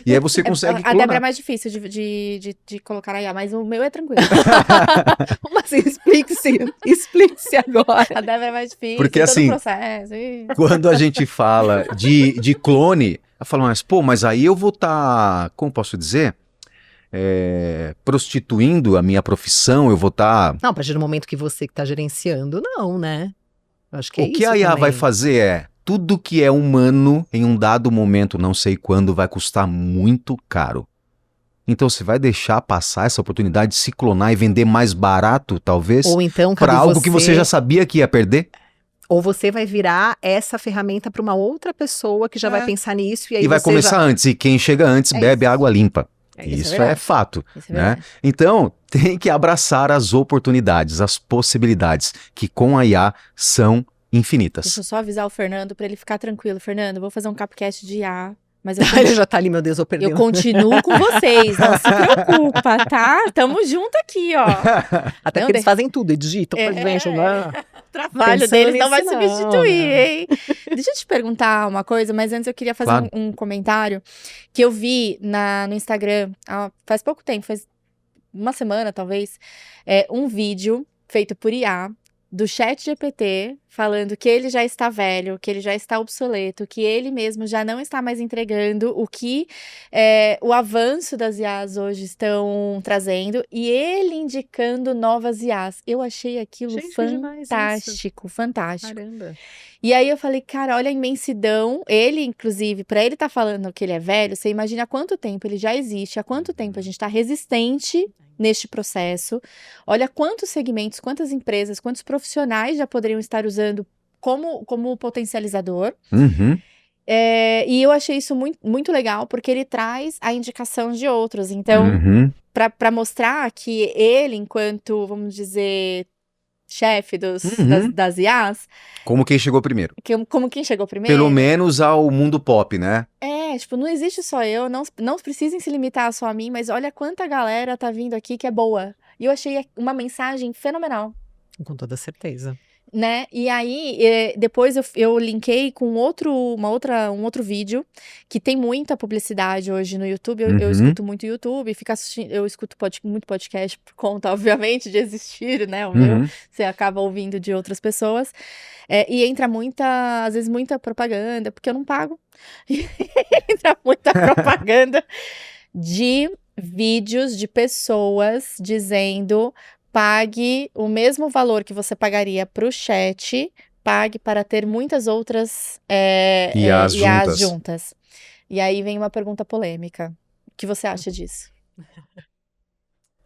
E aí você consegue A clonar. Débora é mais difícil de colocar a IA, mas o meu é tranquilo. Mas explique-se agora. A Débora é mais difícil. Porque, todo assim, o processo. Quando a gente fala de clone, eu falo, mas aí eu vou estar, como posso dizer, prostituindo a minha profissão, eu vou estar... Não, a partir do momento que você que tá gerenciando, não, né? Eu acho que é O que isso a IA também. vai fazer tudo que é humano, em um dado momento, não sei quando, vai custar muito caro. Então você vai deixar passar essa oportunidade de se clonar e vender mais barato, talvez, Ou então, para Cadu, algo que você já sabia que ia perder? Ou você vai virar essa ferramenta para uma outra pessoa que já vai pensar nisso. E aí E vai você começar antes, e quem chega antes bebe isso. água limpa. Isso Isso é é verdade. fato. Isso é Né? verdade. Então, tem que abraçar as oportunidades, as possibilidades, que com a IA são infinitas. Deixa eu só avisar o Fernando pra ele ficar tranquilo. Fernando, eu vou fazer um Capcast de IA, mas eu Ele já tá ali, meu Deus, eu perdi. eu continuo com vocês, não se preocupa, tá? Tamo junto aqui, ó. Até Não, porque eles fazem tudo, editam pra É. gente, né? O trabalho Pensando deles não vai nisso não, substituir, né? hein? Deixa eu te perguntar uma coisa, mas antes eu queria fazer Claro. um comentário que eu vi no Instagram faz pouco tempo, faz uma semana talvez, um vídeo feito por IA do ChatGPT falando que ele já está velho, que ele já está obsoleto, que ele mesmo já não está mais entregando o que o avanço das IAs hoje estão trazendo e ele indicando novas IAs. Eu achei aquilo Gente, foi demais isso. fantástico. Caramba. E aí eu falei, cara, olha a imensidão. Ele, inclusive, pra ele estar falando que ele é velho, você imagina há quanto tempo ele já existe, há quanto tempo a gente está resistente neste processo. Olha quantos segmentos, quantas empresas, quantos profissionais já poderiam estar usando como potencializador. Uhum. E eu achei isso muito, muito legal, porque ele traz a indicação de outros. Então, Uhum. para mostrar que ele, enquanto, vamos dizer, chefe das IAs, Como quem chegou primeiro. como quem chegou primeiro. Pelo menos ao mundo pop, né? Tipo, não existe só eu, não precisem se limitar só a mim, mas olha quanta galera tá vindo aqui que é boa. E eu achei uma mensagem fenomenal, Com toda certeza. né? E aí, depois eu linkei com um outro vídeo, que tem muita publicidade hoje no YouTube. Eu Uhum. escuto muito YouTube, eu escuto muito podcast por conta, obviamente, de existir, né? O meu, Uhum. você acaba ouvindo de outras pessoas. E entra às vezes, muita propaganda, porque eu não pago. Entra muita propaganda de vídeos de pessoas dizendo: pague o mesmo valor que você pagaria para o chat, pague para ter muitas outras IAs juntas. E aí vem uma pergunta polêmica. O que você acha disso?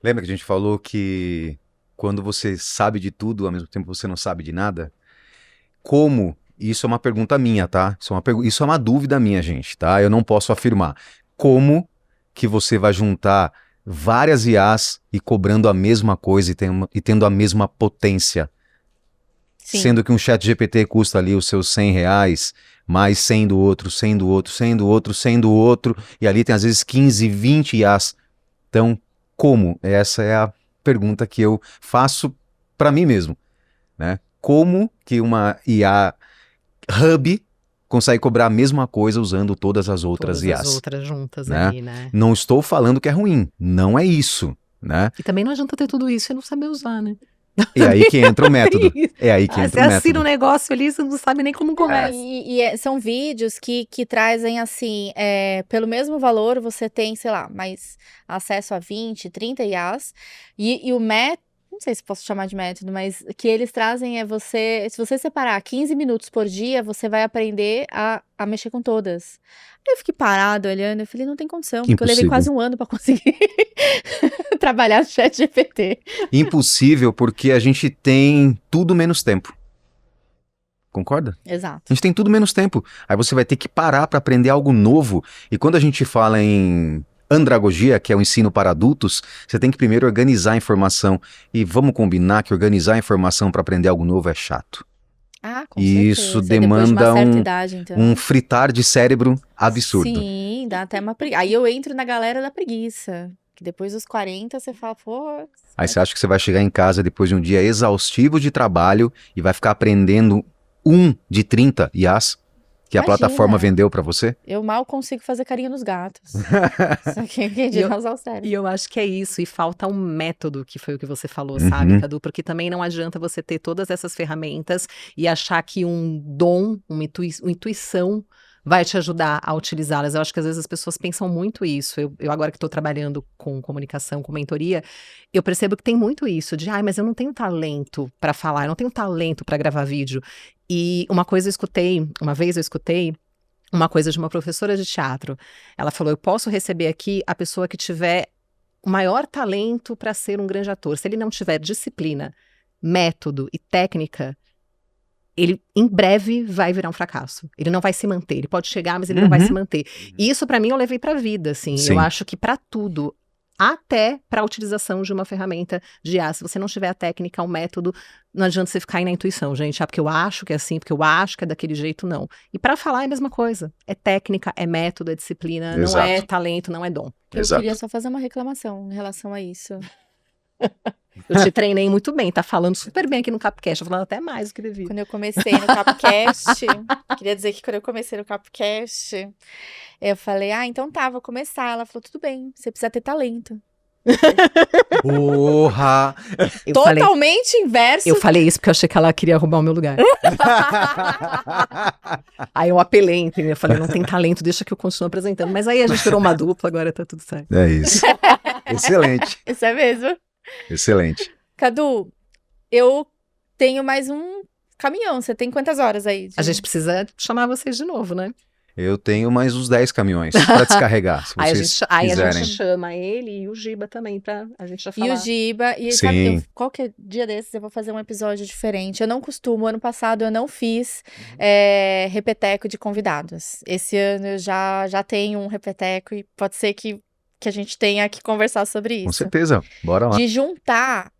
Lembra que a gente falou que quando você sabe de tudo, ao mesmo tempo você não sabe de nada? Como? Isso é uma pergunta minha, tá? Isso é uma dúvida minha, gente, tá? Eu não posso afirmar. Como que você vai juntar várias IAs e cobrando a mesma coisa e tendo a mesma potência? Sim. Sendo que um chat GPT custa ali os seus R$100, mais 100 do outro, 100 do outro, 100 do outro, 100 do outro, e ali tem às vezes 15, 20 IAs. Então, como? Essa é a pergunta que eu faço para mim mesmo, né? Como que uma IA hub consegue cobrar a mesma coisa usando todas as outras Todas IAs? as outras juntas né? ali, né? Não estou falando que é ruim, não é isso, né? E também não adianta ter tudo isso e não saber usar, né? É aí que entra o método. É aí que Você entra o assina método. um negócio ali, você não sabe nem como começa. São vídeos que trazem assim, pelo mesmo valor você tem, sei lá, mais acesso a 20, 30 IAs, e o método, não sei se posso chamar de método, mas que eles trazem se você separar 15 minutos por dia, você vai aprender a mexer com todas. Aí eu fiquei parado olhando, eu falei, não tem condição, porque eu levei Impossível. quase um ano pra conseguir trabalhar no ChatGPT. Impossível porque a gente tem tudo menos tempo. Concorda? Exato. A gente tem tudo menos tempo. Aí você vai ter que parar para aprender algo novo. E quando a gente fala em andragogia, que é o ensino para adultos, você tem que primeiro organizar a informação. E vamos combinar que organizar a informação para aprender algo novo é chato. Ah, com Isso certeza. E depois de uma demanda certa idade, então. Um fritar de cérebro absurdo. Sim, dá até uma preguiça. Aí eu entro na galera da preguiça. Que depois dos 40 você fala, pô. Aí você acha que você vai chegar em casa depois de um dia exaustivo de trabalho e vai ficar aprendendo de 30 IAs que a Imagina. plataforma vendeu para você? Eu mal consigo fazer carinho nos gatos. Só que quem usar o cérebro. E eu acho que é isso, e falta um método, que foi o que você falou, Uhum. sabe, Cadu? Porque também não adianta você ter todas essas ferramentas e achar que um dom, uma intuição vai te ajudar a utilizá-las. Eu acho que às vezes as pessoas pensam muito isso. Eu agora que estou trabalhando com comunicação, com mentoria, eu percebo que tem muito isso, de, mas eu não tenho talento para falar, eu não tenho talento para gravar vídeo. E uma vez eu escutei uma coisa de uma professora de teatro. Ela falou, eu posso receber aqui a pessoa que tiver o maior talento para ser um grande ator. Se ele não tiver disciplina, método e técnica, ele em breve vai virar um fracasso. Ele não vai se manter. Ele pode chegar, mas ele não vai se manter. E isso para mim eu levei para a vida, assim. Sim. Eu acho que para tudo, até para a utilização de uma ferramenta de IA, se você não tiver a técnica, o método, não adianta você ficar aí na intuição, gente. Porque eu acho que é assim, porque eu acho que é daquele jeito, não. E para falar é a mesma coisa. É técnica, é método, é disciplina, Exato. não é talento, não é dom. Eu Exato. queria só fazer uma reclamação em relação a isso. Eu te treinei muito bem, tá falando super bem aqui no Capcast, tô falando até mais do que devia. Quando eu comecei no Capcast, queria dizer que quando eu comecei no Capcast, eu falei, então tá, vou começar. Ela falou, tudo bem, você precisa ter talento. Porra! Totalmente inverso. Eu falei isso porque eu achei que ela queria roubar o meu lugar. Aí eu apelei, entendeu? Eu falei, não tem talento, deixa que eu continuo apresentando. Mas aí a gente virou uma dupla, agora tá tudo certo. É isso. Excelente. Isso é mesmo. Excelente. Cadu, eu tenho mais um caminhão. Você tem quantas horas aí? A gente precisa chamar vocês de novo, né? Eu tenho mais uns 10 caminhões para descarregar, se Aí a vocês gente quiserem. chama ele e o Giba também, pra a gente já falar. E o Giba, e Sim. sabe, qualquer dia desses eu vou fazer um episódio diferente. Eu não costumo, ano passado eu não fiz repeteco de convidados. Esse ano eu já tenho um repeteco e pode ser que a gente tenha que conversar sobre isso. Com certeza, bora lá. De juntar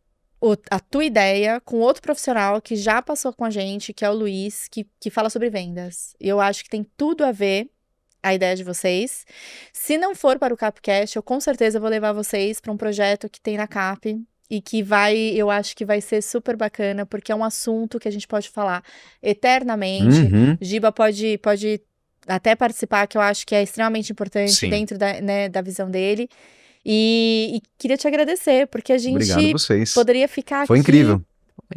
a tua ideia com outro profissional que já passou com a gente, que é o Luiz, que fala sobre vendas. E eu acho que tem tudo a ver a ideia de vocês. Se não for para o Capcast, eu com certeza vou levar vocês para um projeto que tem na Cap e que eu acho que vai ser super bacana, porque é um assunto que a gente pode falar eternamente. Uhum. Giba pode até participar, que eu acho que é extremamente importante Sim. dentro da visão dele. E queria te agradecer, porque a gente Obrigado a vocês. poderia ficar Foi aqui incrível.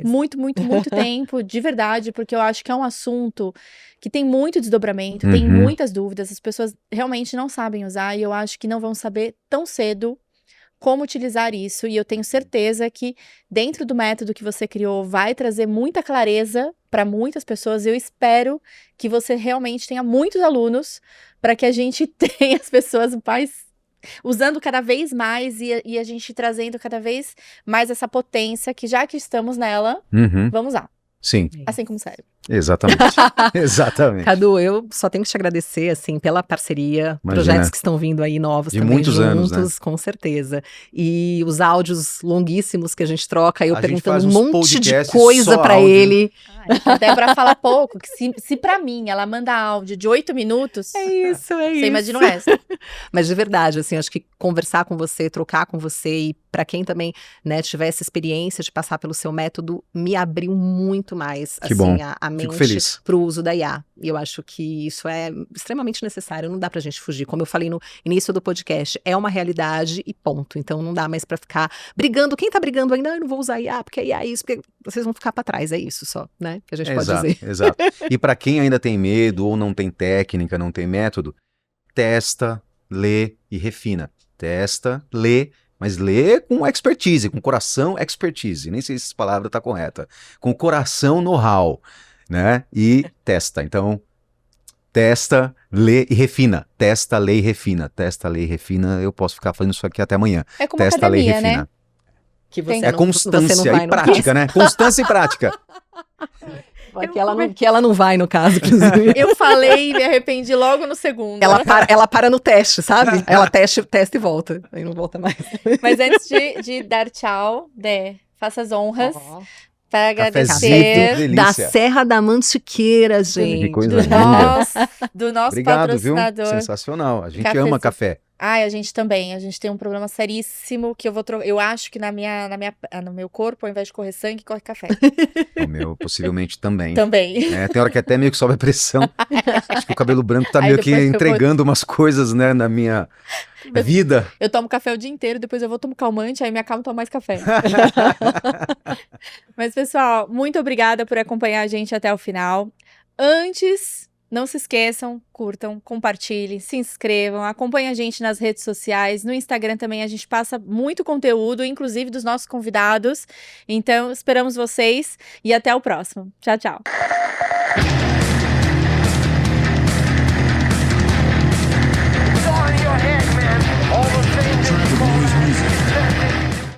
muito, muito, muito tempo, de verdade, porque eu acho que é um assunto que tem muito desdobramento, tem Uhum. muitas dúvidas, as pessoas realmente não sabem usar, e eu acho que não vão saber tão cedo como utilizar isso, e eu tenho certeza que dentro do método que você criou vai trazer muita clareza para muitas pessoas. Eu espero que você realmente tenha muitos alunos para que a gente tenha as pessoas mais usando cada vez mais e a gente trazendo cada vez mais essa potência que já que estamos nela, Uhum. vamos usar, Sim, assim como o cérebro. exatamente. Exatamente. Cadu, eu só tenho que te agradecer, assim, pela parceria, Imagina. projetos que estão vindo aí novos De também muitos juntos, anos, né? com certeza. E os áudios longuíssimos que a gente troca, eu A gente perguntando faz um uns monte de podcasts coisa só pra áudio. ele. A Débora fala pouco, que se pra mim ela manda áudio de 8 minutos, Isso, é você imagina o resto. Mas de verdade, assim, acho que conversar com você, trocar com você e para quem também, né, tiver essa experiência de passar pelo seu método, me abriu muito mais, Que assim, bom. a mente feliz. para o uso da IA. E eu acho que isso é extremamente necessário, não dá pra gente fugir. Como eu falei no início do podcast, é uma realidade e ponto. Então não dá mais pra ficar brigando. Quem tá brigando ainda, eu não vou usar IA, porque IA é isso, porque vocês vão ficar pra trás, é isso só, né? Que a gente pode dizer. Exato. E para quem ainda tem medo ou não tem técnica, não tem método, testa, lê e refina. Testa, lê, mas lê com expertise, com coração expertise. Nem sei se essa palavra está correta. Com coração know-how, né? E testa. Então, testa, lê e refina. Testa, lê e refina. Testa, lê e refina. Eu posso ficar fazendo isso aqui até amanhã. É como Testa, lê e academia, refina. né? Que você É não, constância você não vai e no prática, né? Constância e prática. Que ela não vai, no caso, inclusive. Eu falei e me arrependi logo no segundo. Ela para no teste, sabe? Ela testa e volta. Aí não volta mais. Mas antes de dar tchau, faça as honras para Cafezinho, agradecer Da delícia. Serra da Mantiqueira, gente. Que coisa do linda. do nosso Obrigado, viu? patrocinador. Sensacional. A gente Cafezinho. ama café. Ai, a gente também. A gente tem um problema seríssimo que eu vou trocar. Eu acho que no meu corpo, ao invés de correr sangue, corre café. O meu, possivelmente, também. Também. É, tem hora que até meio que sobe a pressão. Acho que o cabelo branco tá Aí meio que depois eu vou- entregando umas coisas, né, na minha vida. Eu tomo café o dia inteiro, depois eu vou tomar calmante, aí me acalmo e tomo mais café. Mas, pessoal, muito obrigada por acompanhar a gente até o final. Antes, não se esqueçam, curtam, compartilhem, se inscrevam, acompanhem a gente nas redes sociais. No Instagram também a gente passa muito conteúdo, inclusive dos nossos convidados. Então, esperamos vocês e até o próximo. Tchau, tchau.